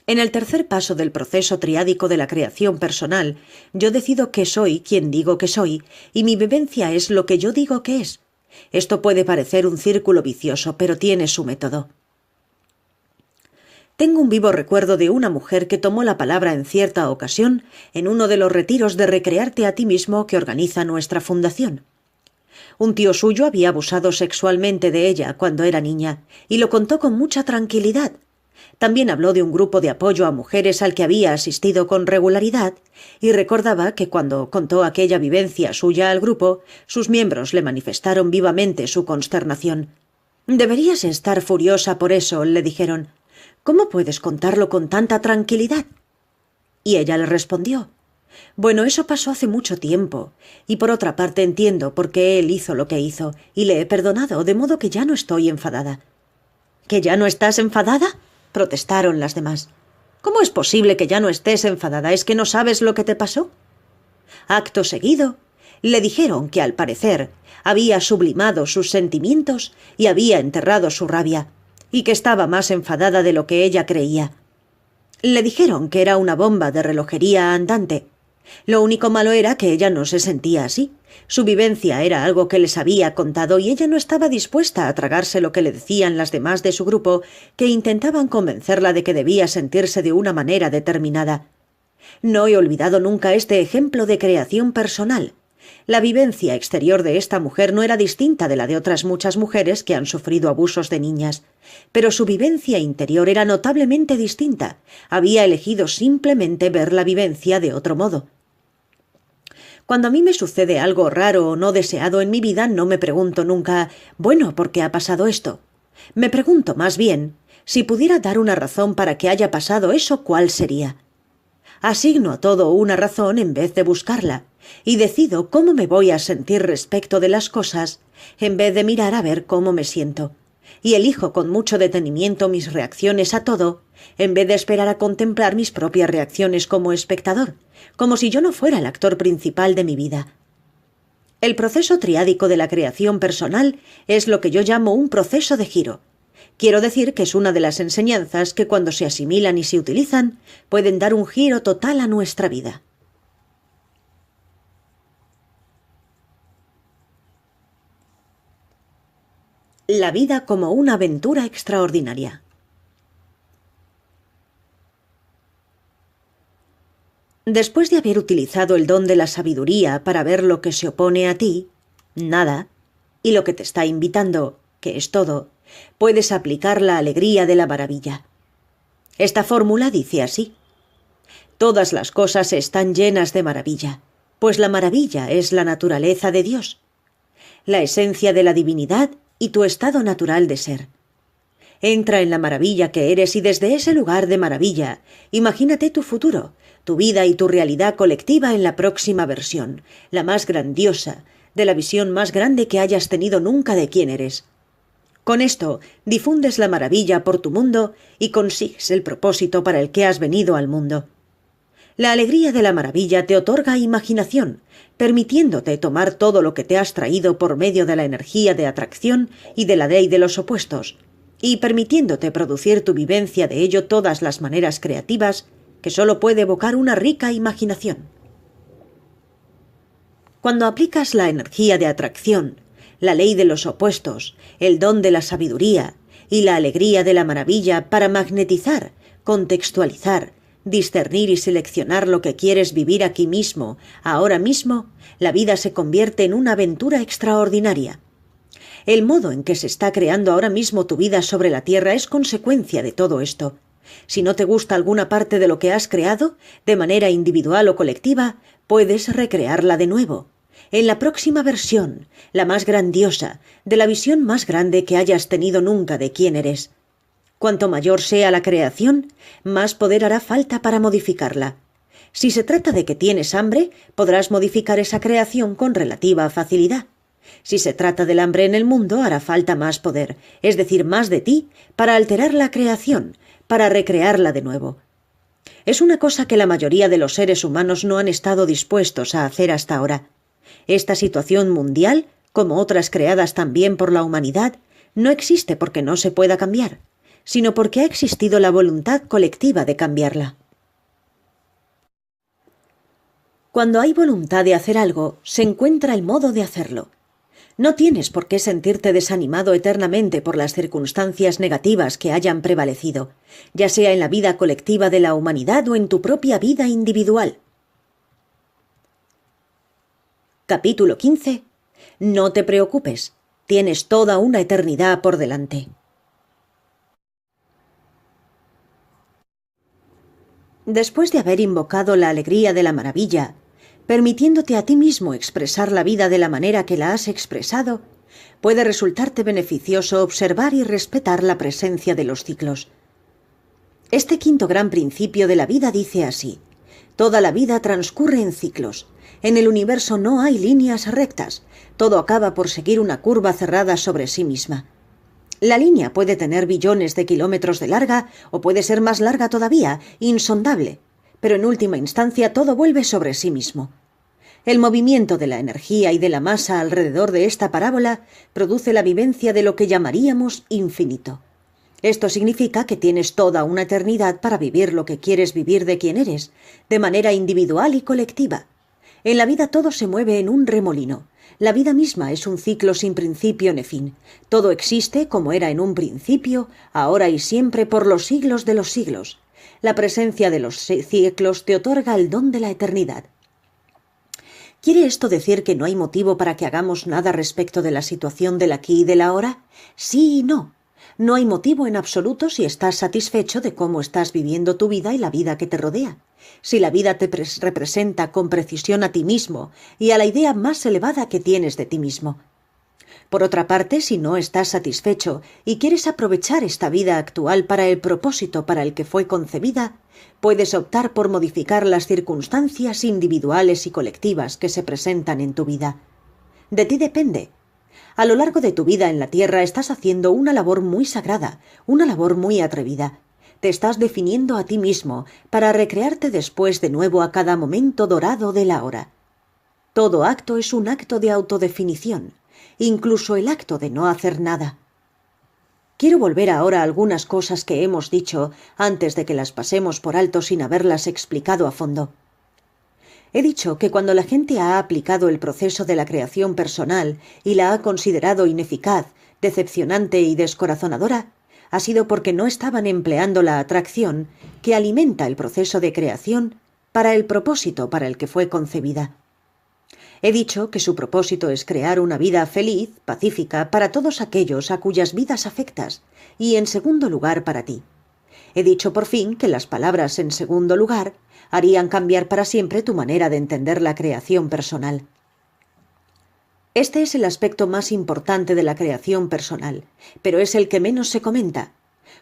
En el tercer paso del proceso triádico de la creación personal, yo decido que soy quien digo que soy, y mi vivencia es lo que yo digo que es. Esto puede parecer un círculo vicioso, pero tiene su método. Tengo un vivo recuerdo de una mujer que tomó la palabra en cierta ocasión en uno de los retiros de Recrearte a ti mismo que organiza nuestra fundación. Un tío suyo había abusado sexualmente de ella cuando era niña, y lo contó con mucha tranquilidad. También habló de un grupo de apoyo a mujeres al que había asistido con regularidad, y recordaba que cuando contó aquella vivencia suya al grupo, sus miembros le manifestaron vivamente su consternación. «Deberías estar furiosa por eso», le dijeron. «¿Cómo puedes contarlo con tanta tranquilidad?» Y ella le respondió: «Bueno, eso pasó hace mucho tiempo, y por otra parte entiendo por qué él hizo lo que hizo, y le he perdonado, de modo que ya no estoy enfadada». «¿Que ya no estás enfadada?», protestaron las demás. «¿Cómo es posible que ya no estés enfadada? ¿Es que no sabes lo que te pasó?». Acto seguido, le dijeron que al parecer había sublimado sus sentimientos y había enterrado su rabia, y que estaba más enfadada de lo que ella creía. Le dijeron que era una bomba de relojería andante. Lo único malo era que ella no se sentía así. Su vivencia era algo que les había contado y ella no estaba dispuesta a tragarse lo que le decían las demás de su grupo, que intentaban convencerla de que debía sentirse de una manera determinada. No he olvidado nunca este ejemplo de creación personal. La vivencia exterior de esta mujer no era distinta de la de otras muchas mujeres que han sufrido abusos de niñas, pero su vivencia interior era notablemente distinta. Había elegido simplemente ver la vivencia de otro modo. Cuando a mí me sucede algo raro o no deseado en mi vida, no me pregunto nunca, bueno, ¿por qué ha pasado esto? Me pregunto más bien, si pudiera dar una razón para que haya pasado eso, ¿cuál sería? Asigno a todo una razón en vez de buscarla, y decido cómo me voy a sentir respecto de las cosas, en vez de mirar a ver cómo me siento. Y elijo con mucho detenimiento mis reacciones a todo, en vez de esperar a contemplar mis propias reacciones como espectador, como si yo no fuera el actor principal de mi vida. El proceso triádico de la creación personal es lo que yo llamo un proceso de giro. Quiero decir que es una de las enseñanzas que cuando se asimilan y se utilizan, pueden dar un giro total a nuestra vida. La vida como una aventura extraordinaria. Después de haber utilizado el don de la sabiduría para ver lo que se opone a ti, nada, y lo que te está invitando, que es todo, puedes aplicar la alegría de la maravilla. Esta fórmula dice así: todas las cosas están llenas de maravilla, pues la maravilla es la naturaleza de Dios, la esencia de la divinidad y tu estado natural de ser. Entra en la maravilla que eres y desde ese lugar de maravilla, imagínate tu futuro, tu vida y tu realidad colectiva en la próxima versión, la más grandiosa, de la visión más grande que hayas tenido nunca de quién eres. Con esto, difundes la maravilla por tu mundo y consigues el propósito para el que has venido al mundo. La alegría de la maravilla te otorga imaginación, permitiéndote tomar todo lo que te has traído por medio de la energía de atracción y de la ley de los opuestos, y permitiéndote producir tu vivencia de ello todas las maneras creativas que solo puede evocar una rica imaginación. Cuando aplicas la energía de atracción, la ley de los opuestos, el don de la sabiduría y la alegría de la maravilla para magnetizar, contextualizar, discernir y seleccionar lo que quieres vivir aquí mismo, ahora mismo, la vida se convierte en una aventura extraordinaria. El modo en que se está creando ahora mismo tu vida sobre la tierra es consecuencia de todo esto. Si no te gusta alguna parte de lo que has creado, de manera individual o colectiva, puedes recrearla de nuevo. En la próxima versión, la más grandiosa, de la visión más grande que hayas tenido nunca de quién eres. Cuanto mayor sea la creación, más poder hará falta para modificarla. Si se trata de que tienes hambre, podrás modificar esa creación con relativa facilidad. Si se trata del hambre en el mundo, hará falta más poder, es decir, más de ti, para alterar la creación, para recrearla de nuevo. Es una cosa que la mayoría de los seres humanos no han estado dispuestos a hacer hasta ahora. Esta situación mundial, como otras creadas también por la humanidad, no existe porque no se pueda cambiar, sino porque ha existido la voluntad colectiva de cambiarla. Cuando hay voluntad de hacer algo, se encuentra el modo de hacerlo. No tienes por qué sentirte desanimado eternamente por las circunstancias negativas que hayan prevalecido, ya sea en la vida colectiva de la humanidad o en tu propia vida individual. Capítulo 15. No te preocupes, tienes toda una eternidad por delante. Después de haber invocado la alegría de la maravilla, permitiéndote a ti mismo expresar la vida de la manera que la has expresado, puede resultarte beneficioso observar y respetar la presencia de los ciclos. Este quinto gran principio de la vida dice así: toda la vida transcurre en ciclos. En el universo no hay líneas rectas, todo acaba por seguir una curva cerrada sobre sí misma. La línea puede tener billones de kilómetros de larga o puede ser más larga todavía, insondable, pero en última instancia todo vuelve sobre sí mismo. El movimiento de la energía y de la masa alrededor de esta parábola produce la vivencia de lo que llamaríamos infinito. Esto significa que tienes toda una eternidad para vivir lo que quieres vivir de quien eres, de manera individual y colectiva. En la vida todo se mueve en un remolino. La vida misma es un ciclo sin principio ni fin. Todo existe como era en un principio, ahora y siempre por los siglos de los siglos. La presencia de los ciclos te otorga el don de la eternidad. ¿Quiere esto decir que no hay motivo para que hagamos nada respecto de la situación del aquí y del ahora? Sí y no. No hay motivo en absoluto si estás satisfecho de cómo estás viviendo tu vida y la vida que te rodea. Si la vida te representa con precisión a ti mismo y a la idea más elevada que tienes de ti mismo. Por otra parte, si no estás satisfecho y quieres aprovechar esta vida actual para el propósito para el que fue concebida, puedes optar por modificar las circunstancias individuales y colectivas que se presentan en tu vida. De ti depende. A lo largo de tu vida en la Tierra estás haciendo una labor muy sagrada, una labor muy atrevida. Te estás definiendo a ti mismo para recrearte después de nuevo a cada momento dorado de la hora. Todo acto es un acto de autodefinición, incluso el acto de no hacer nada. Quiero volver ahora a algunas cosas que hemos dicho antes de que las pasemos por alto sin haberlas explicado a fondo. He dicho que cuando la gente ha aplicado el proceso de la creación personal y la ha considerado ineficaz, decepcionante y descorazonadora, ha sido porque no estaban empleando la atracción que alimenta el proceso de creación para el propósito para el que fue concebida. He dicho que su propósito es crear una vida feliz, pacífica, para todos aquellos a cuyas vidas afectas, y en segundo lugar para ti. He dicho por fin que las palabras en segundo lugar harían cambiar para siempre tu manera de entender la creación personal. Este es el aspecto más importante de la creación personal, pero es el que menos se comenta.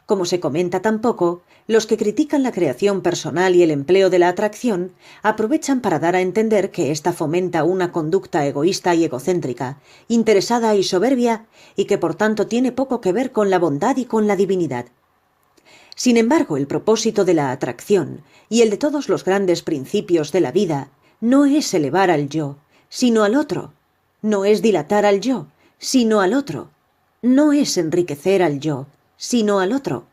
Como se comenta tan poco, los que critican la creación personal y el empleo de la atracción aprovechan para dar a entender que ésta fomenta una conducta egoísta y egocéntrica, interesada y soberbia, y que por tanto tiene poco que ver con la bondad y con la divinidad. Sin embargo, el propósito de la atracción y el de todos los grandes principios de la vida no es elevar al yo, sino al otro. No es dilatar al yo, sino al otro. No es enriquecer al yo, sino al otro.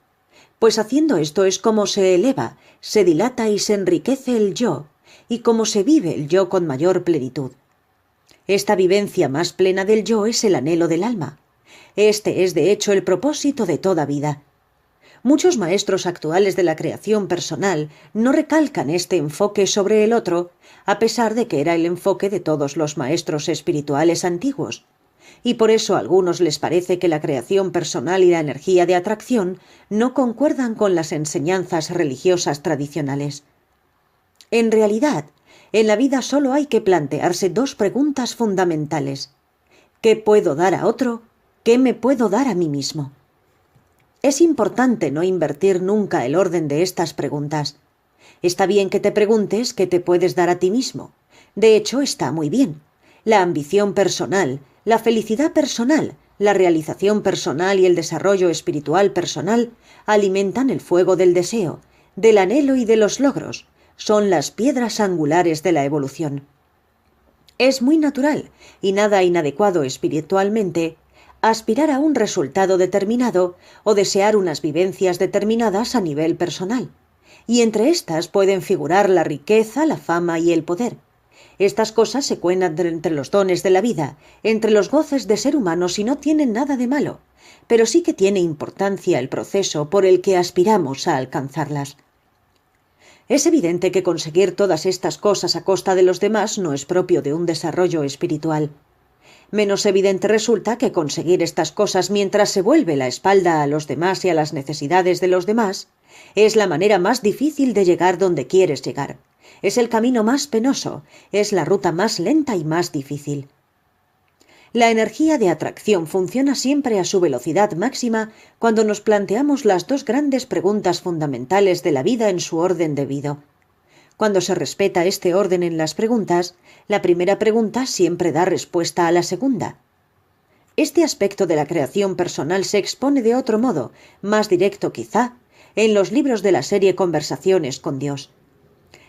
Pues haciendo esto es como se eleva, se dilata y se enriquece el yo, y como se vive el yo con mayor plenitud. Esta vivencia más plena del yo es el anhelo del alma. Este es de hecho el propósito de toda vida. Muchos maestros actuales de la creación personal no recalcan este enfoque sobre el otro, a pesar de que era el enfoque de todos los maestros espirituales antiguos. Y por eso a algunos les parece que la creación personal y la energía de atracción no concuerdan con las enseñanzas religiosas tradicionales. En realidad, en la vida solo hay que plantearse dos preguntas fundamentales. ¿Qué puedo dar a otro? ¿Qué me puedo dar a mí mismo? Es importante no invertir nunca el orden de estas preguntas. Está bien que te preguntes qué te puedes dar a ti mismo. De hecho, está muy bien. La ambición personal, la felicidad personal, la realización personal y el desarrollo espiritual personal alimentan el fuego del deseo, del anhelo y de los logros. Son las piedras angulares de la evolución. Es muy natural y nada inadecuado espiritualmente aspirar a un resultado determinado o desear unas vivencias determinadas a nivel personal. Y entre estas pueden figurar la riqueza, la fama y el poder. Estas cosas se cuentan entre los dones de la vida, entre los goces de ser humanos y no tienen nada de malo, pero sí que tiene importancia el proceso por el que aspiramos a alcanzarlas. Es evidente que conseguir todas estas cosas a costa de los demás no es propio de un desarrollo espiritual. Menos evidente resulta que conseguir estas cosas mientras se vuelve la espalda a los demás y a las necesidades de los demás es la manera más difícil de llegar donde quieres llegar. Es el camino más penoso, es la ruta más lenta y más difícil. La energía de atracción funciona siempre a su velocidad máxima cuando nos planteamos las dos grandes preguntas fundamentales de la vida en su orden debido. Cuando se respeta este orden en las preguntas, la primera pregunta siempre da respuesta a la segunda. Este aspecto de la creación personal se expone de otro modo, más directo quizá, en los libros de la serie Conversaciones con Dios.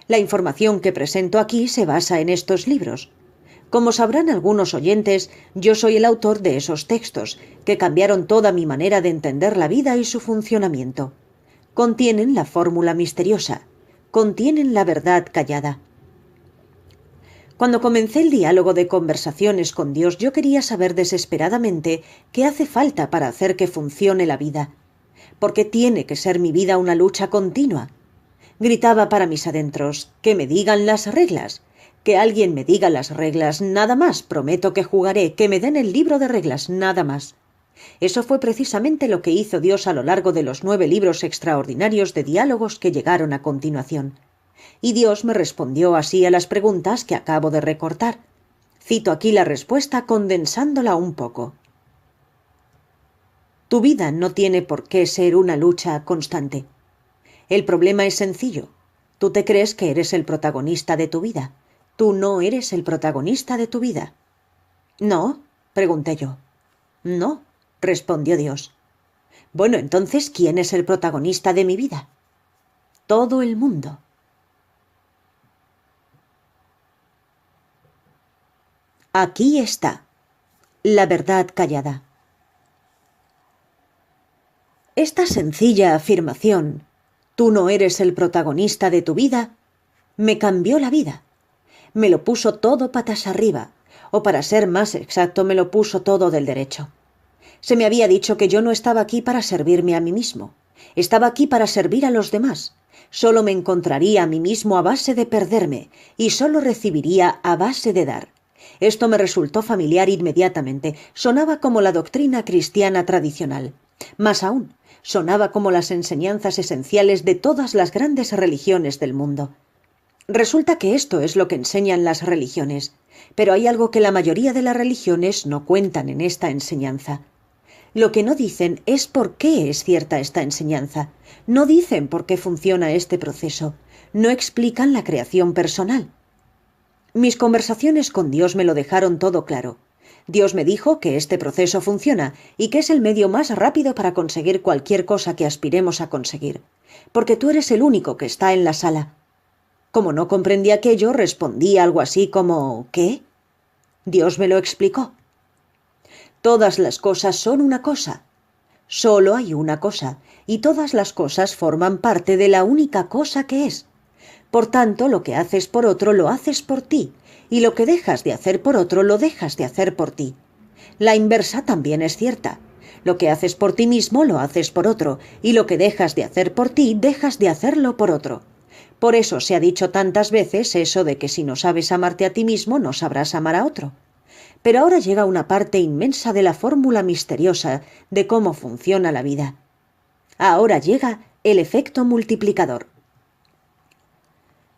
La información que presento aquí se basa en estos libros. Como sabrán algunos oyentes, yo soy el autor de esos textos, que cambiaron toda mi manera de entender la vida y su funcionamiento. Contienen la fórmula misteriosa. Contienen la verdad callada. Cuando comencé el diálogo de Conversaciones con Dios, yo quería saber desesperadamente qué hace falta para hacer que funcione la vida. ¿Por qué tiene que ser mi vida una lucha continua? Gritaba para mis adentros, que me digan las reglas. Que alguien me diga las reglas, nada más. Prometo que jugaré, que me den el libro de reglas, nada más. Eso fue precisamente lo que hizo Dios a lo largo de los 9 libros extraordinarios de diálogos que llegaron a continuación. Y Dios me respondió así a las preguntas que acabo de recortar. Cito aquí la respuesta condensándola un poco. Tu vida no tiene por qué ser una lucha constante. El problema es sencillo. Tú te crees que eres el protagonista de tu vida. Tú no eres el protagonista de tu vida. ¿No? Pregunté yo. No, respondió Dios. Bueno, entonces, ¿quién es el protagonista de mi vida? Todo el mundo. Aquí está, la verdad callada. Esta sencilla afirmación, tú no eres el protagonista de tu vida, me cambió la vida. Me lo puso todo patas arriba, o para ser más exacto, me lo puso todo del derecho. Se me había dicho que yo no estaba aquí para servirme a mí mismo. Estaba aquí para servir a los demás. Solo me encontraría a mí mismo a base de perderme y solo recibiría a base de dar. Esto me resultó familiar inmediatamente. Sonaba como la doctrina cristiana tradicional. Más aún, sonaba como las enseñanzas esenciales de todas las grandes religiones del mundo. Resulta que esto es lo que enseñan las religiones, pero hay algo que la mayoría de las religiones no cuentan en esta enseñanza. Lo que no dicen es por qué es cierta esta enseñanza. No dicen por qué funciona este proceso. No explican la creación personal. Mis conversaciones con Dios me lo dejaron todo claro. Dios me dijo que este proceso funciona y que es el medio más rápido para conseguir cualquier cosa que aspiremos a conseguir, porque tú eres el único que está en la sala. Como no comprendí aquello, respondí algo así como ¿qué? Dios me lo explicó. Todas las cosas son una cosa. Solo hay una cosa, y todas las cosas forman parte de la única cosa que es. Por tanto, lo que haces por otro lo haces por ti, y lo que dejas de hacer por otro lo dejas de hacer por ti. La inversa también es cierta. Lo que haces por ti mismo lo haces por otro, y lo que dejas de hacer por ti, dejas de hacerlo por otro. Por eso se ha dicho tantas veces eso de que si no sabes amarte a ti mismo, no sabrás amar a otro. Pero ahora llega una parte inmensa de la fórmula misteriosa de cómo funciona la vida. Ahora llega el efecto multiplicador.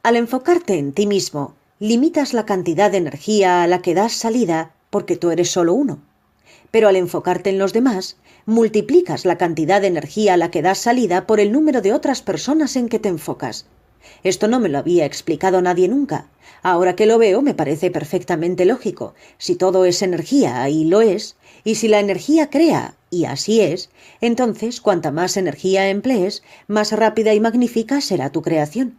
Al enfocarte en ti mismo, limitas la cantidad de energía a la que das salida porque tú eres solo uno. Pero al enfocarte en los demás, multiplicas la cantidad de energía a la que das salida por el número de otras personas en que te enfocas. Esto no me lo había explicado nadie nunca. Ahora que lo veo me parece perfectamente lógico. Si todo es energía, ahí lo es, y si la energía crea, y así es, entonces cuanta más energía emplees, más rápida y magnífica será tu creación.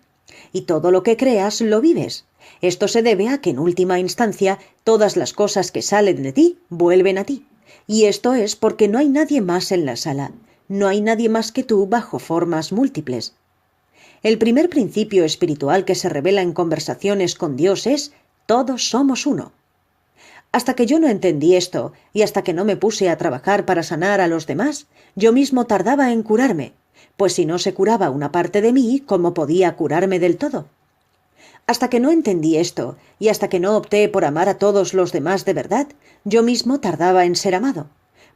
Y todo lo que creas lo vives. Esto se debe a que en última instancia todas las cosas que salen de ti vuelven a ti. Y esto es porque no hay nadie más en la sala. No hay nadie más que tú bajo formas múltiples. El primer principio espiritual que se revela en conversaciones con Dios es: todos somos uno. Hasta que yo no entendí esto, y hasta que no me puse a trabajar para sanar a los demás, yo mismo tardaba en curarme, pues si no se curaba una parte de mí, ¿cómo podía curarme del todo? Hasta que no entendí esto, y hasta que no opté por amar a todos los demás de verdad, yo mismo tardaba en ser amado,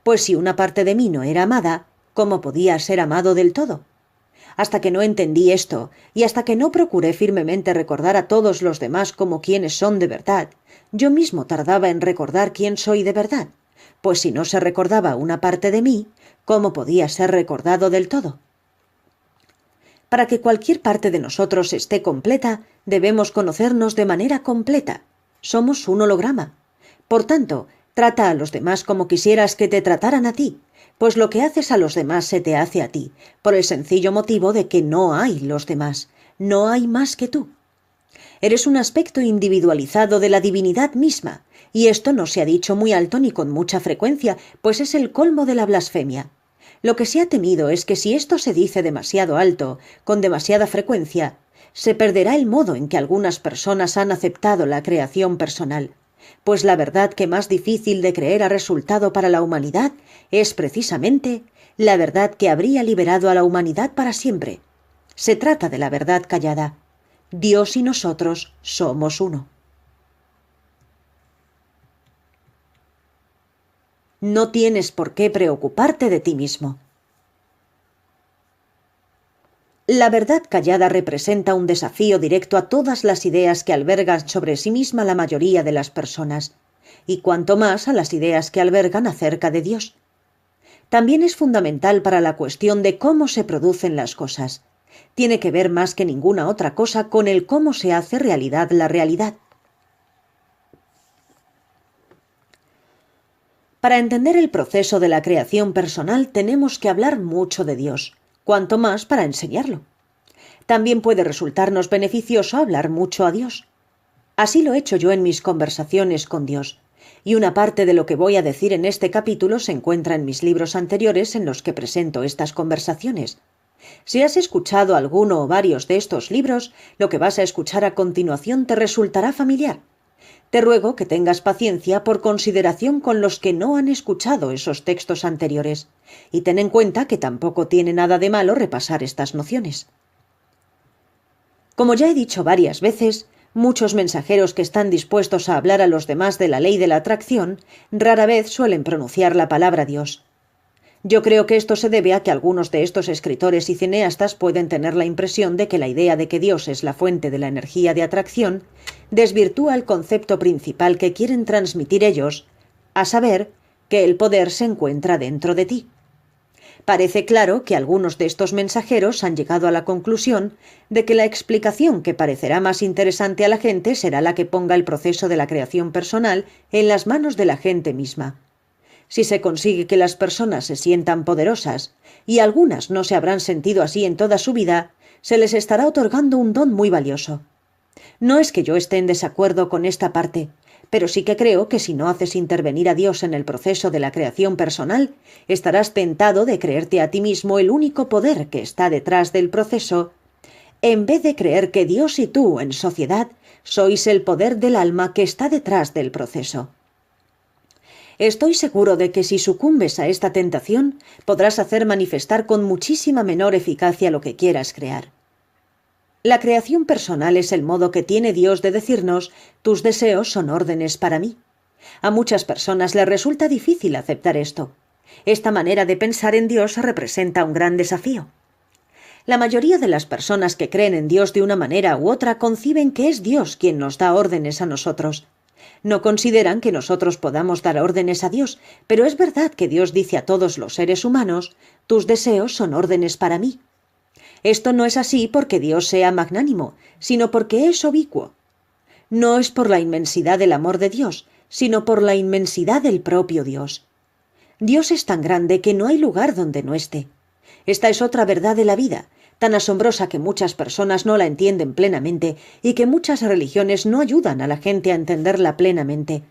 pues si una parte de mí no era amada, ¿cómo podía ser amado del todo? Hasta que no entendí esto, y hasta que no procuré firmemente recordar a todos los demás como quienes son de verdad, yo mismo tardaba en recordar quién soy de verdad, pues si no se recordaba una parte de mí, ¿cómo podía ser recordado del todo? Para que cualquier parte de nosotros esté completa, debemos conocernos de manera completa. Somos un holograma. Por tanto, trata a los demás como quisieras que te trataran a ti, pues lo que haces a los demás se te hace a ti, por el sencillo motivo de que no hay los demás, no hay más que tú. Eres un aspecto individualizado de la divinidad misma, y esto no se ha dicho muy alto ni con mucha frecuencia, pues es el colmo de la blasfemia. Lo que se ha temido es que si esto se dice demasiado alto, con demasiada frecuencia, se perderá el modo en que algunas personas han aceptado la creación personal. Pues la verdad que más difícil de creer ha resultado para la humanidad es precisamente la verdad que habría liberado a la humanidad para siempre. Se trata de la verdad callada. Dios y nosotros somos uno. No tienes por qué preocuparte de ti mismo. La verdad callada representa un desafío directo a todas las ideas que albergan sobre sí misma la mayoría de las personas, y cuanto más a las ideas que albergan acerca de Dios. También es fundamental para la cuestión de cómo se producen las cosas. Tiene que ver más que ninguna otra cosa con el cómo se hace realidad la realidad. Para entender el proceso de la creación personal tenemos que hablar mucho de Dios, cuanto más para enseñarlo. También puede resultarnos beneficioso hablar mucho a Dios. Así lo he hecho yo en mis conversaciones con Dios, y una parte de lo que voy a decir en este capítulo se encuentra en mis libros anteriores en los que presento estas conversaciones. Si has escuchado alguno o varios de estos libros, lo que vas a escuchar a continuación te resultará familiar. Te ruego que tengas paciencia por consideración con los que no han escuchado esos textos anteriores, y ten en cuenta que tampoco tiene nada de malo repasar estas nociones. Como ya he dicho varias veces, muchos mensajeros que están dispuestos a hablar a los demás de la ley de la atracción rara vez suelen pronunciar la palabra Dios. Yo creo que esto se debe a que algunos de estos escritores y cineastas pueden tener la impresión de que la idea de que Dios es la fuente de la energía de atracción desvirtúa el concepto principal que quieren transmitir ellos, a saber, que el poder se encuentra dentro de ti. Parece claro que algunos de estos mensajeros han llegado a la conclusión de que la explicación que parecerá más interesante a la gente será la que ponga el proceso de la creación personal en las manos de la gente misma. Si se consigue que las personas se sientan poderosas, y algunas no se habrán sentido así en toda su vida, se les estará otorgando un don muy valioso. No es que yo esté en desacuerdo con esta parte, pero sí que creo que si no haces intervenir a Dios en el proceso de la creación personal, estarás tentado de creerte a ti mismo el único poder que está detrás del proceso, en vez de creer que Dios y tú, en sociedad, sois el poder del alma que está detrás del proceso. Estoy seguro de que si sucumbes a esta tentación, podrás hacer manifestar con muchísima menor eficacia lo que quieras crear. La creación personal es el modo que tiene Dios de decirnos: tus deseos son órdenes para mí. A muchas personas les resulta difícil aceptar esto. Esta manera de pensar en Dios representa un gran desafío. La mayoría de las personas que creen en Dios de una manera u otra conciben que es Dios quien nos da órdenes a nosotros. No consideran que nosotros podamos dar órdenes a Dios, pero es verdad que Dios dice a todos los seres humanos: tus deseos son órdenes para mí. Esto no es así porque Dios sea magnánimo, sino porque es ubicuo. No es por la inmensidad del amor de Dios, sino por la inmensidad del propio Dios. Dios es tan grande que no hay lugar donde no esté. Esta es otra verdad de la vida, tan asombrosa que muchas personas no la entienden plenamente y que muchas religiones no ayudan a la gente a entenderla plenamente.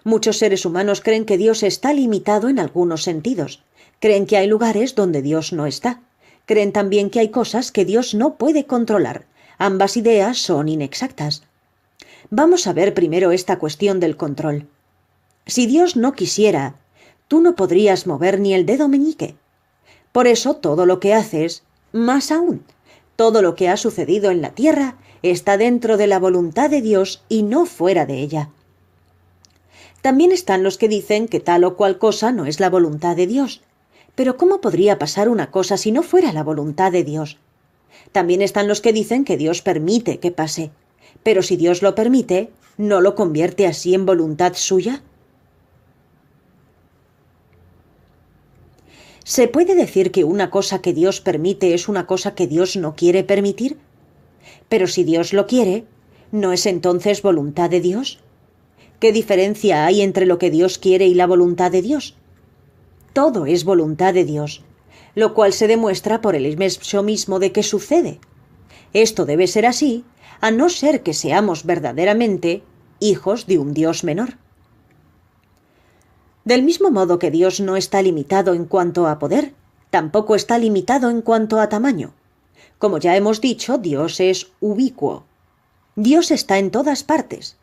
Muchos seres humanos creen que Dios está limitado en algunos sentidos. Creen que hay lugares donde Dios no está. Creen también que hay cosas que Dios no puede controlar. Ambas ideas son inexactas. Vamos a ver primero esta cuestión del control. Si Dios no quisiera, tú no podrías mover ni el dedo meñique. Por eso todo lo que haces, más aún, todo lo que ha sucedido en la tierra, está dentro de la voluntad de Dios y no fuera de ella. También están los que dicen que tal o cual cosa no es la voluntad de Dios. Pero ¿cómo podría pasar una cosa si no fuera la voluntad de Dios? También están los que dicen que Dios permite que pase. Pero si Dios lo permite, ¿no lo convierte así en voluntad suya? ¿Se puede decir que una cosa que Dios permite es una cosa que Dios no quiere permitir? Pero si Dios lo quiere, ¿no es entonces voluntad de Dios? ¿Qué diferencia hay entre lo que Dios quiere y la voluntad de Dios? Todo es voluntad de Dios, lo cual se demuestra por el hecho mismo de que sucede. Esto debe ser así, a no ser que seamos verdaderamente hijos de un Dios menor. Del mismo modo que Dios no está limitado en cuanto a poder, tampoco está limitado en cuanto a tamaño. Como ya hemos dicho, Dios es ubicuo. Dios está en todas partes.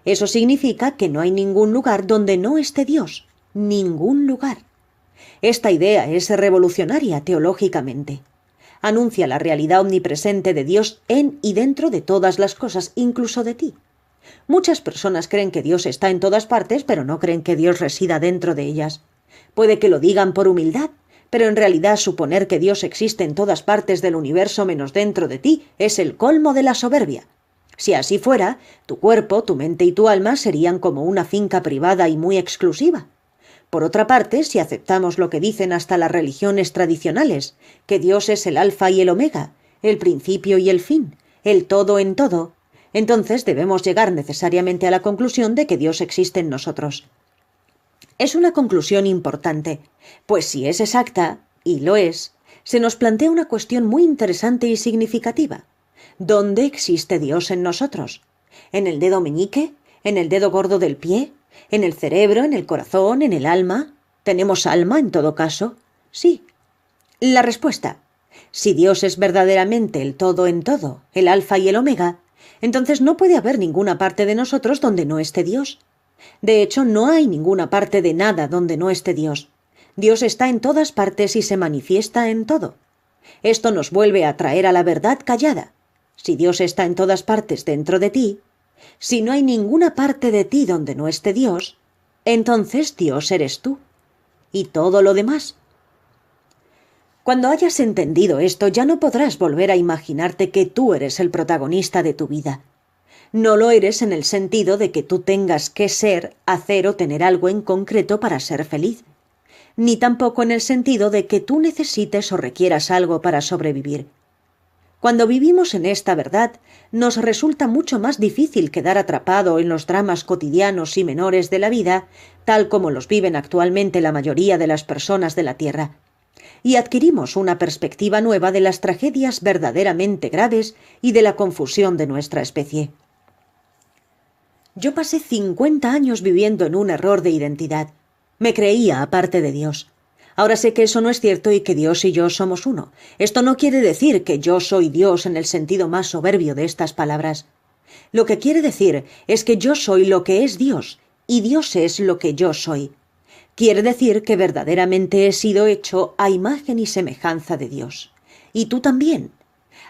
Eso significa que no hay ningún lugar donde no esté Dios. Ningún lugar. Esta idea es revolucionaria teológicamente. Anuncia la realidad omnipresente de Dios en y dentro de todas las cosas, incluso de ti. Muchas personas creen que Dios está en todas partes, pero no creen que Dios resida dentro de ellas. Puede que lo digan por humildad, pero en realidad suponer que Dios existe en todas partes del universo menos dentro de ti es el colmo de la soberbia. Si así fuera, tu cuerpo, tu mente y tu alma serían como una finca privada y muy exclusiva. Por otra parte, si aceptamos lo que dicen hasta las religiones tradicionales, que Dios es el alfa y el omega, el principio y el fin, el todo en todo, entonces debemos llegar necesariamente a la conclusión de que Dios existe en nosotros. Es una conclusión importante, pues si es exacta, y lo es, se nos plantea una cuestión muy interesante y significativa. ¿Dónde existe Dios en nosotros? ¿En el dedo meñique? ¿En el dedo gordo del pie? ¿En el cerebro? ¿En el corazón? ¿En el alma? ¿Tenemos alma en todo caso? Sí. La respuesta: si Dios es verdaderamente el todo en todo, el alfa y el omega, entonces no puede haber ninguna parte de nosotros donde no esté Dios. De hecho, no hay ninguna parte de nada donde no esté Dios. Dios está en todas partes y se manifiesta en todo. Esto nos vuelve a traer a la verdad callada. Si Dios está en todas partes dentro de ti, si no hay ninguna parte de ti donde no esté Dios, entonces Dios eres tú. Y todo lo demás. Cuando hayas entendido esto, ya no podrás volver a imaginarte que tú eres el protagonista de tu vida. No lo eres en el sentido de que tú tengas que ser, hacer o tener algo en concreto para ser feliz. Ni tampoco en el sentido de que tú necesites o requieras algo para sobrevivir. Cuando vivimos en esta verdad, nos resulta mucho más difícil quedar atrapado en los dramas cotidianos y menores de la vida, tal como los viven actualmente la mayoría de las personas de la Tierra. Y adquirimos una perspectiva nueva de las tragedias verdaderamente graves y de la confusión de nuestra especie. Yo pasé 50 años viviendo en un error de identidad. Me creía aparte de Dios. Ahora sé que eso no es cierto y que Dios y yo somos uno. Esto no quiere decir que yo soy Dios en el sentido más soberbio de estas palabras. Lo que quiere decir es que yo soy lo que es Dios y Dios es lo que yo soy. Quiere decir que verdaderamente he sido hecho a imagen y semejanza de Dios. Y tú también.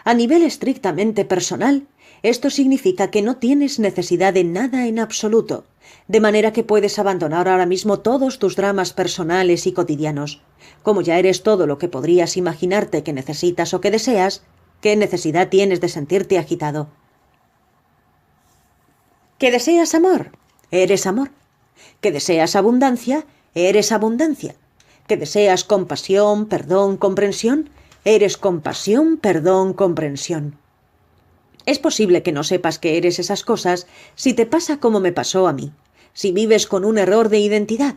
A nivel estrictamente personal, esto significa que no tienes necesidad de nada en absoluto, de manera que puedes abandonar ahora mismo todos tus dramas personales y cotidianos. Como ya eres todo lo que podrías imaginarte que necesitas o que deseas, ¿qué necesidad tienes de sentirte agitado? ¿Que deseas amor? Eres amor. ¿Que deseas abundancia? Eres abundancia. ¿Que deseas compasión, perdón, comprensión? Eres compasión, perdón, comprensión. Es posible que no sepas que eres esas cosas si te pasa como me pasó a mí, si vives con un error de identidad.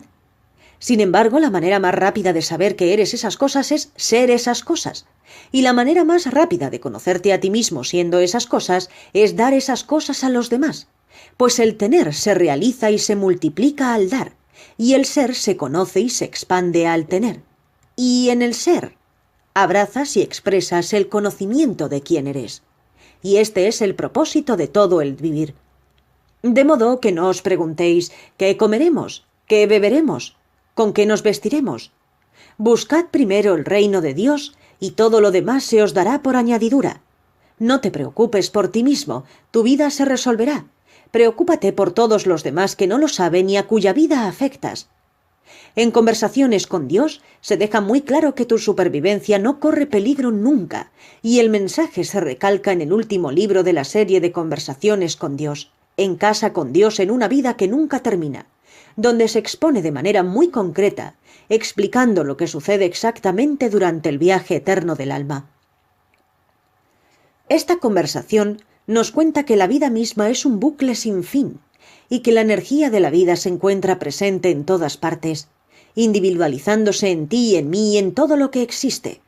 Sin embargo, la manera más rápida de saber que eres esas cosas es ser esas cosas. Y la manera más rápida de conocerte a ti mismo siendo esas cosas es dar esas cosas a los demás. Pues el tener se realiza y se multiplica al dar, y el ser se conoce y se expande al tener. Y en el ser, abrazas y expresas el conocimiento de quién eres. Y este es el propósito de todo el vivir. De modo que no os preguntéis ¿qué comeremos? ¿Qué beberemos? ¿Con qué nos vestiremos? Buscad primero el reino de Dios y todo lo demás se os dará por añadidura. No te preocupes por ti mismo, tu vida se resolverá. Preocúpate por todos los demás que no lo saben y a cuya vida afectas. En conversaciones con Dios se deja muy claro que tu supervivencia no corre peligro nunca, y el mensaje se recalca en el último libro de la serie de conversaciones con Dios, En casa con Dios en una vida que nunca termina, donde se expone de manera muy concreta, explicando lo que sucede exactamente durante el viaje eterno del alma. Esta conversación nos cuenta que la vida misma es un bucle sin fin, y que la energía de la vida se encuentra presente en todas partes, individualizándose en ti y en mí y en todo lo que existe.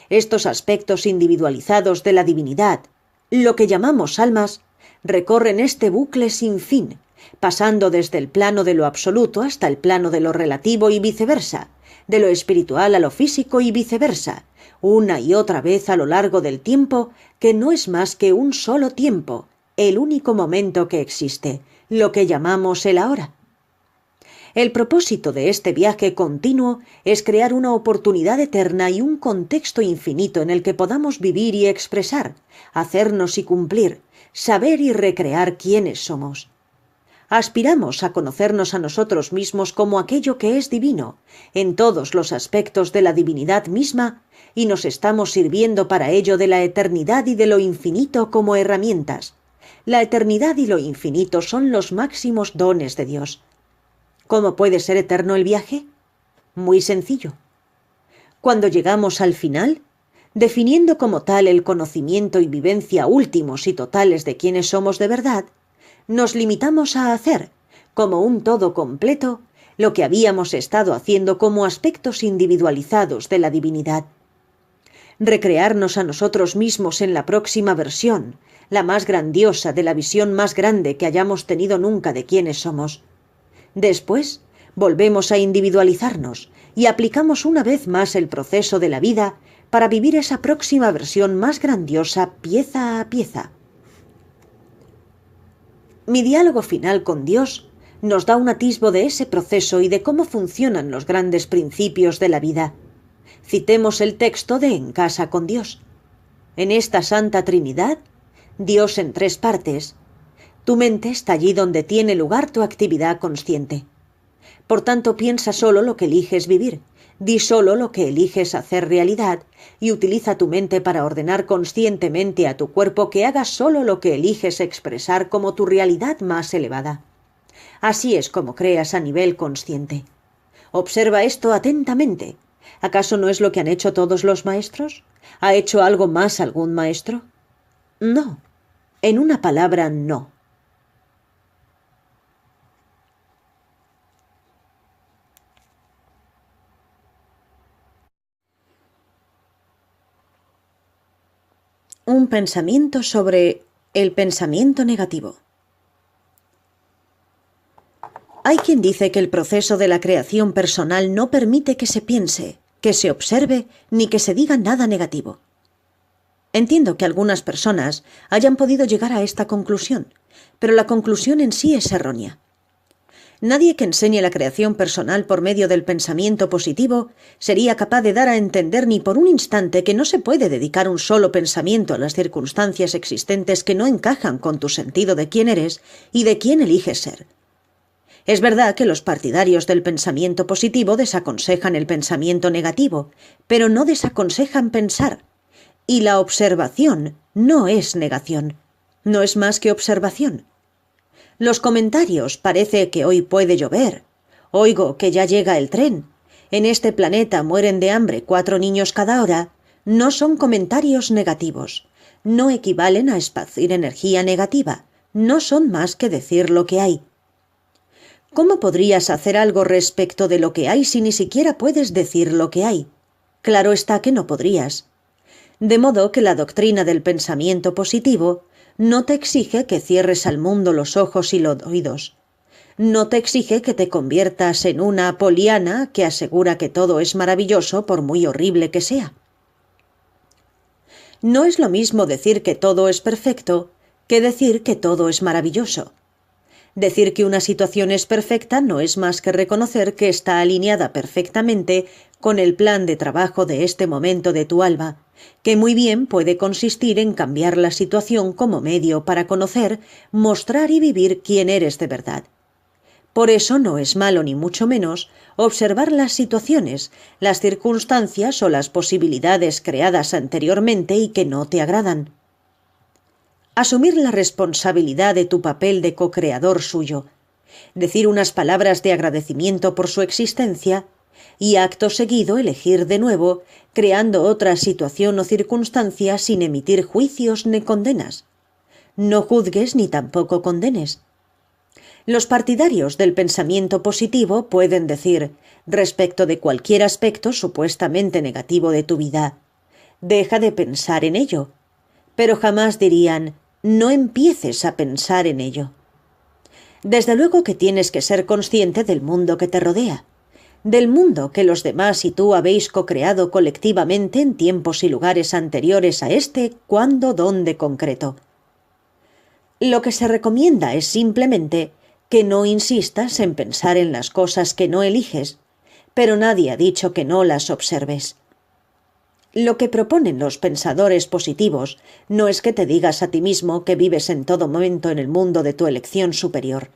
Estos aspectos individualizados de la divinidad, lo que llamamos almas, recorren este bucle sin fin, pasando desde el plano de lo absoluto hasta el plano de lo relativo y viceversa, de lo espiritual a lo físico y viceversa, una y otra vez a lo largo del tiempo, que no es más que un solo tiempo, el único momento que existe, lo que llamamos el ahora. El propósito de este viaje continuo es crear una oportunidad eterna y un contexto infinito en el que podamos vivir y expresar, hacernos y cumplir, saber y recrear quiénes somos. Aspiramos a conocernos a nosotros mismos como aquello que es divino, en todos los aspectos de la divinidad misma, y nos estamos sirviendo para ello de la eternidad y de lo infinito como herramientas. La eternidad y lo infinito son los máximos dones de Dios. ¿Cómo puede ser eterno el viaje? Muy sencillo. Cuando llegamos al final, definiendo como tal el conocimiento y vivencia últimos y totales de quiénes somos de verdad, nos limitamos a hacer, como un todo completo, lo que habíamos estado haciendo como aspectos individualizados de la divinidad. Recrearnos a nosotros mismos en la próxima versión, la más grandiosa de la visión más grande que hayamos tenido nunca de quiénes somos. Después, volvemos a individualizarnos y aplicamos una vez más el proceso de la vida para vivir esa próxima versión más grandiosa pieza a pieza. Mi diálogo final con Dios nos da un atisbo de ese proceso y de cómo funcionan los grandes principios de la vida. Citemos el texto de En casa con Dios. En esta Santa Trinidad, Dios en tres partes. Tu mente está allí donde tiene lugar tu actividad consciente. Por tanto, piensa solo lo que eliges vivir, di solo lo que eliges hacer realidad y utiliza tu mente para ordenar conscientemente a tu cuerpo que haga solo lo que eliges expresar como tu realidad más elevada. Así es como creas a nivel consciente. Observa esto atentamente. ¿Acaso no es lo que han hecho todos los maestros? ¿Ha hecho algo más algún maestro? No. En una palabra, no. Un pensamiento sobre el pensamiento negativo. Hay quien dice que el proceso de la creación personal no permite que se piense, que se observe, ni que se diga nada negativo. Entiendo que algunas personas hayan podido llegar a esta conclusión, pero la conclusión en sí es errónea. Nadie que enseñe la creación personal por medio del pensamiento positivo sería capaz de dar a entender ni por un instante que no se puede dedicar un solo pensamiento a las circunstancias existentes que no encajan con tu sentido de quién eres y de quién eliges ser. Es verdad que los partidarios del pensamiento positivo desaconsejan el pensamiento negativo, pero no desaconsejan pensar. Y la observación no es negación, no es más que observación. Los comentarios parece que hoy puede llover, oigo que ya llega el tren, en este planeta mueren de hambre 4 niños cada hora, no son comentarios negativos, no equivalen a esparcir energía negativa, no son más que decir lo que hay. ¿Cómo podrías hacer algo respecto de lo que hay si ni siquiera puedes decir lo que hay? Claro está que no podrías. De modo que la doctrina del pensamiento positivo no te exige que cierres al mundo los ojos y los oídos. No te exige que te conviertas en una poliana que asegura que todo es maravilloso por muy horrible que sea. No es lo mismo decir que todo es perfecto que decir que todo es maravilloso. Decir que una situación es perfecta no es más que reconocer que está alineada perfectamente con el plan de trabajo de este momento de tu alma, que muy bien puede consistir en cambiar la situación como medio para conocer, mostrar y vivir quién eres de verdad. Por eso no es malo ni mucho menos observar las situaciones, las circunstancias o las posibilidades creadas anteriormente y que no te agradan. Asumir la responsabilidad de tu papel de co-creador suyo, decir unas palabras de agradecimiento por su existencia y acto seguido elegir de nuevo, creando otra situación o circunstancia sin emitir juicios ni condenas. No juzgues ni tampoco condenes. Los partidarios del pensamiento positivo pueden decir, respecto de cualquier aspecto supuestamente negativo de tu vida, deja de pensar en ello, pero jamás dirían, no empieces a pensar en ello. Desde luego que tienes que ser consciente del mundo que te rodea, del mundo que los demás y tú habéis co-creado colectivamente en tiempos y lugares anteriores a este, cuándo, dónde concreto. Lo que se recomienda es simplemente que no insistas en pensar en las cosas que no eliges, pero nadie ha dicho que no las observes. Lo que proponen los pensadores positivos no es que te digas a ti mismo que vives en todo momento en el mundo de tu elección superior.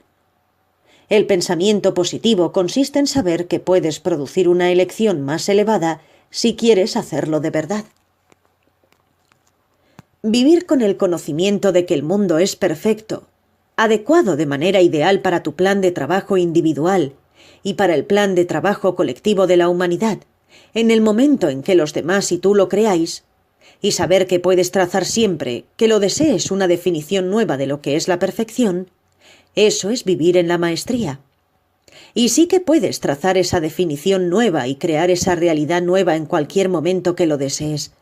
El pensamiento positivo consiste en saber que puedes producir una elección más elevada si quieres hacerlo de verdad. Vivir con el conocimiento de que el mundo es perfecto, adecuado de manera ideal para tu plan de trabajo individual y para el plan de trabajo colectivo de la humanidad, en el momento en que los demás y tú lo creáis, y saber que puedes trazar siempre que lo desees una definición nueva de lo que es la perfección, eso es vivir en la maestría. Y sí que puedes trazar esa definición nueva y crear esa realidad nueva en cualquier momento que lo desees.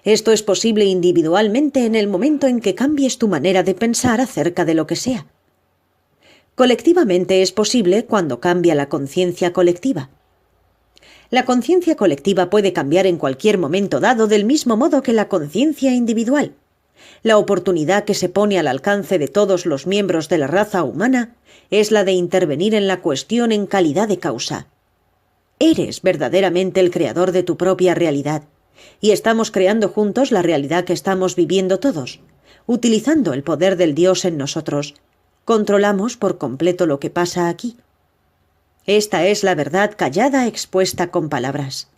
Esto es posible individualmente en el momento en que cambies tu manera de pensar acerca de lo que sea. Colectivamente es posible cuando cambia la conciencia colectiva. La conciencia colectiva puede cambiar en cualquier momento dado del mismo modo que la conciencia individual. La oportunidad que se pone al alcance de todos los miembros de la raza humana es la de intervenir en la cuestión en calidad de causa. Eres verdaderamente el creador de tu propia realidad, y estamos creando juntos la realidad que estamos viviendo todos, utilizando el poder del Dios en nosotros. Controlamos por completo lo que pasa aquí. Esta es la verdad callada expuesta con palabras.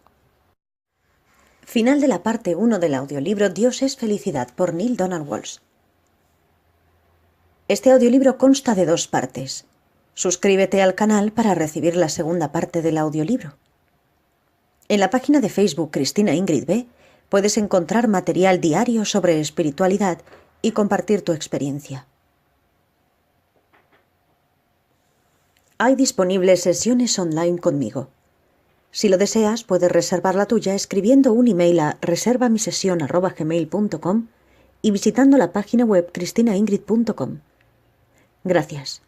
Final de la parte 1 del audiolibro Dios es felicidad por Neale Donald Walsch. Este audiolibro consta de 2 partes. Suscríbete al canal para recibir la segunda parte del audiolibro. En la página de Facebook Cristina Ingrid B. puedes encontrar material diario sobre espiritualidad y compartir tu experiencia. Hay disponibles sesiones online conmigo. Si lo deseas, puedes reservar la tuya escribiendo un email a reservamisesión@gmail.com y visitando la página web cristinaingrid.com. Gracias.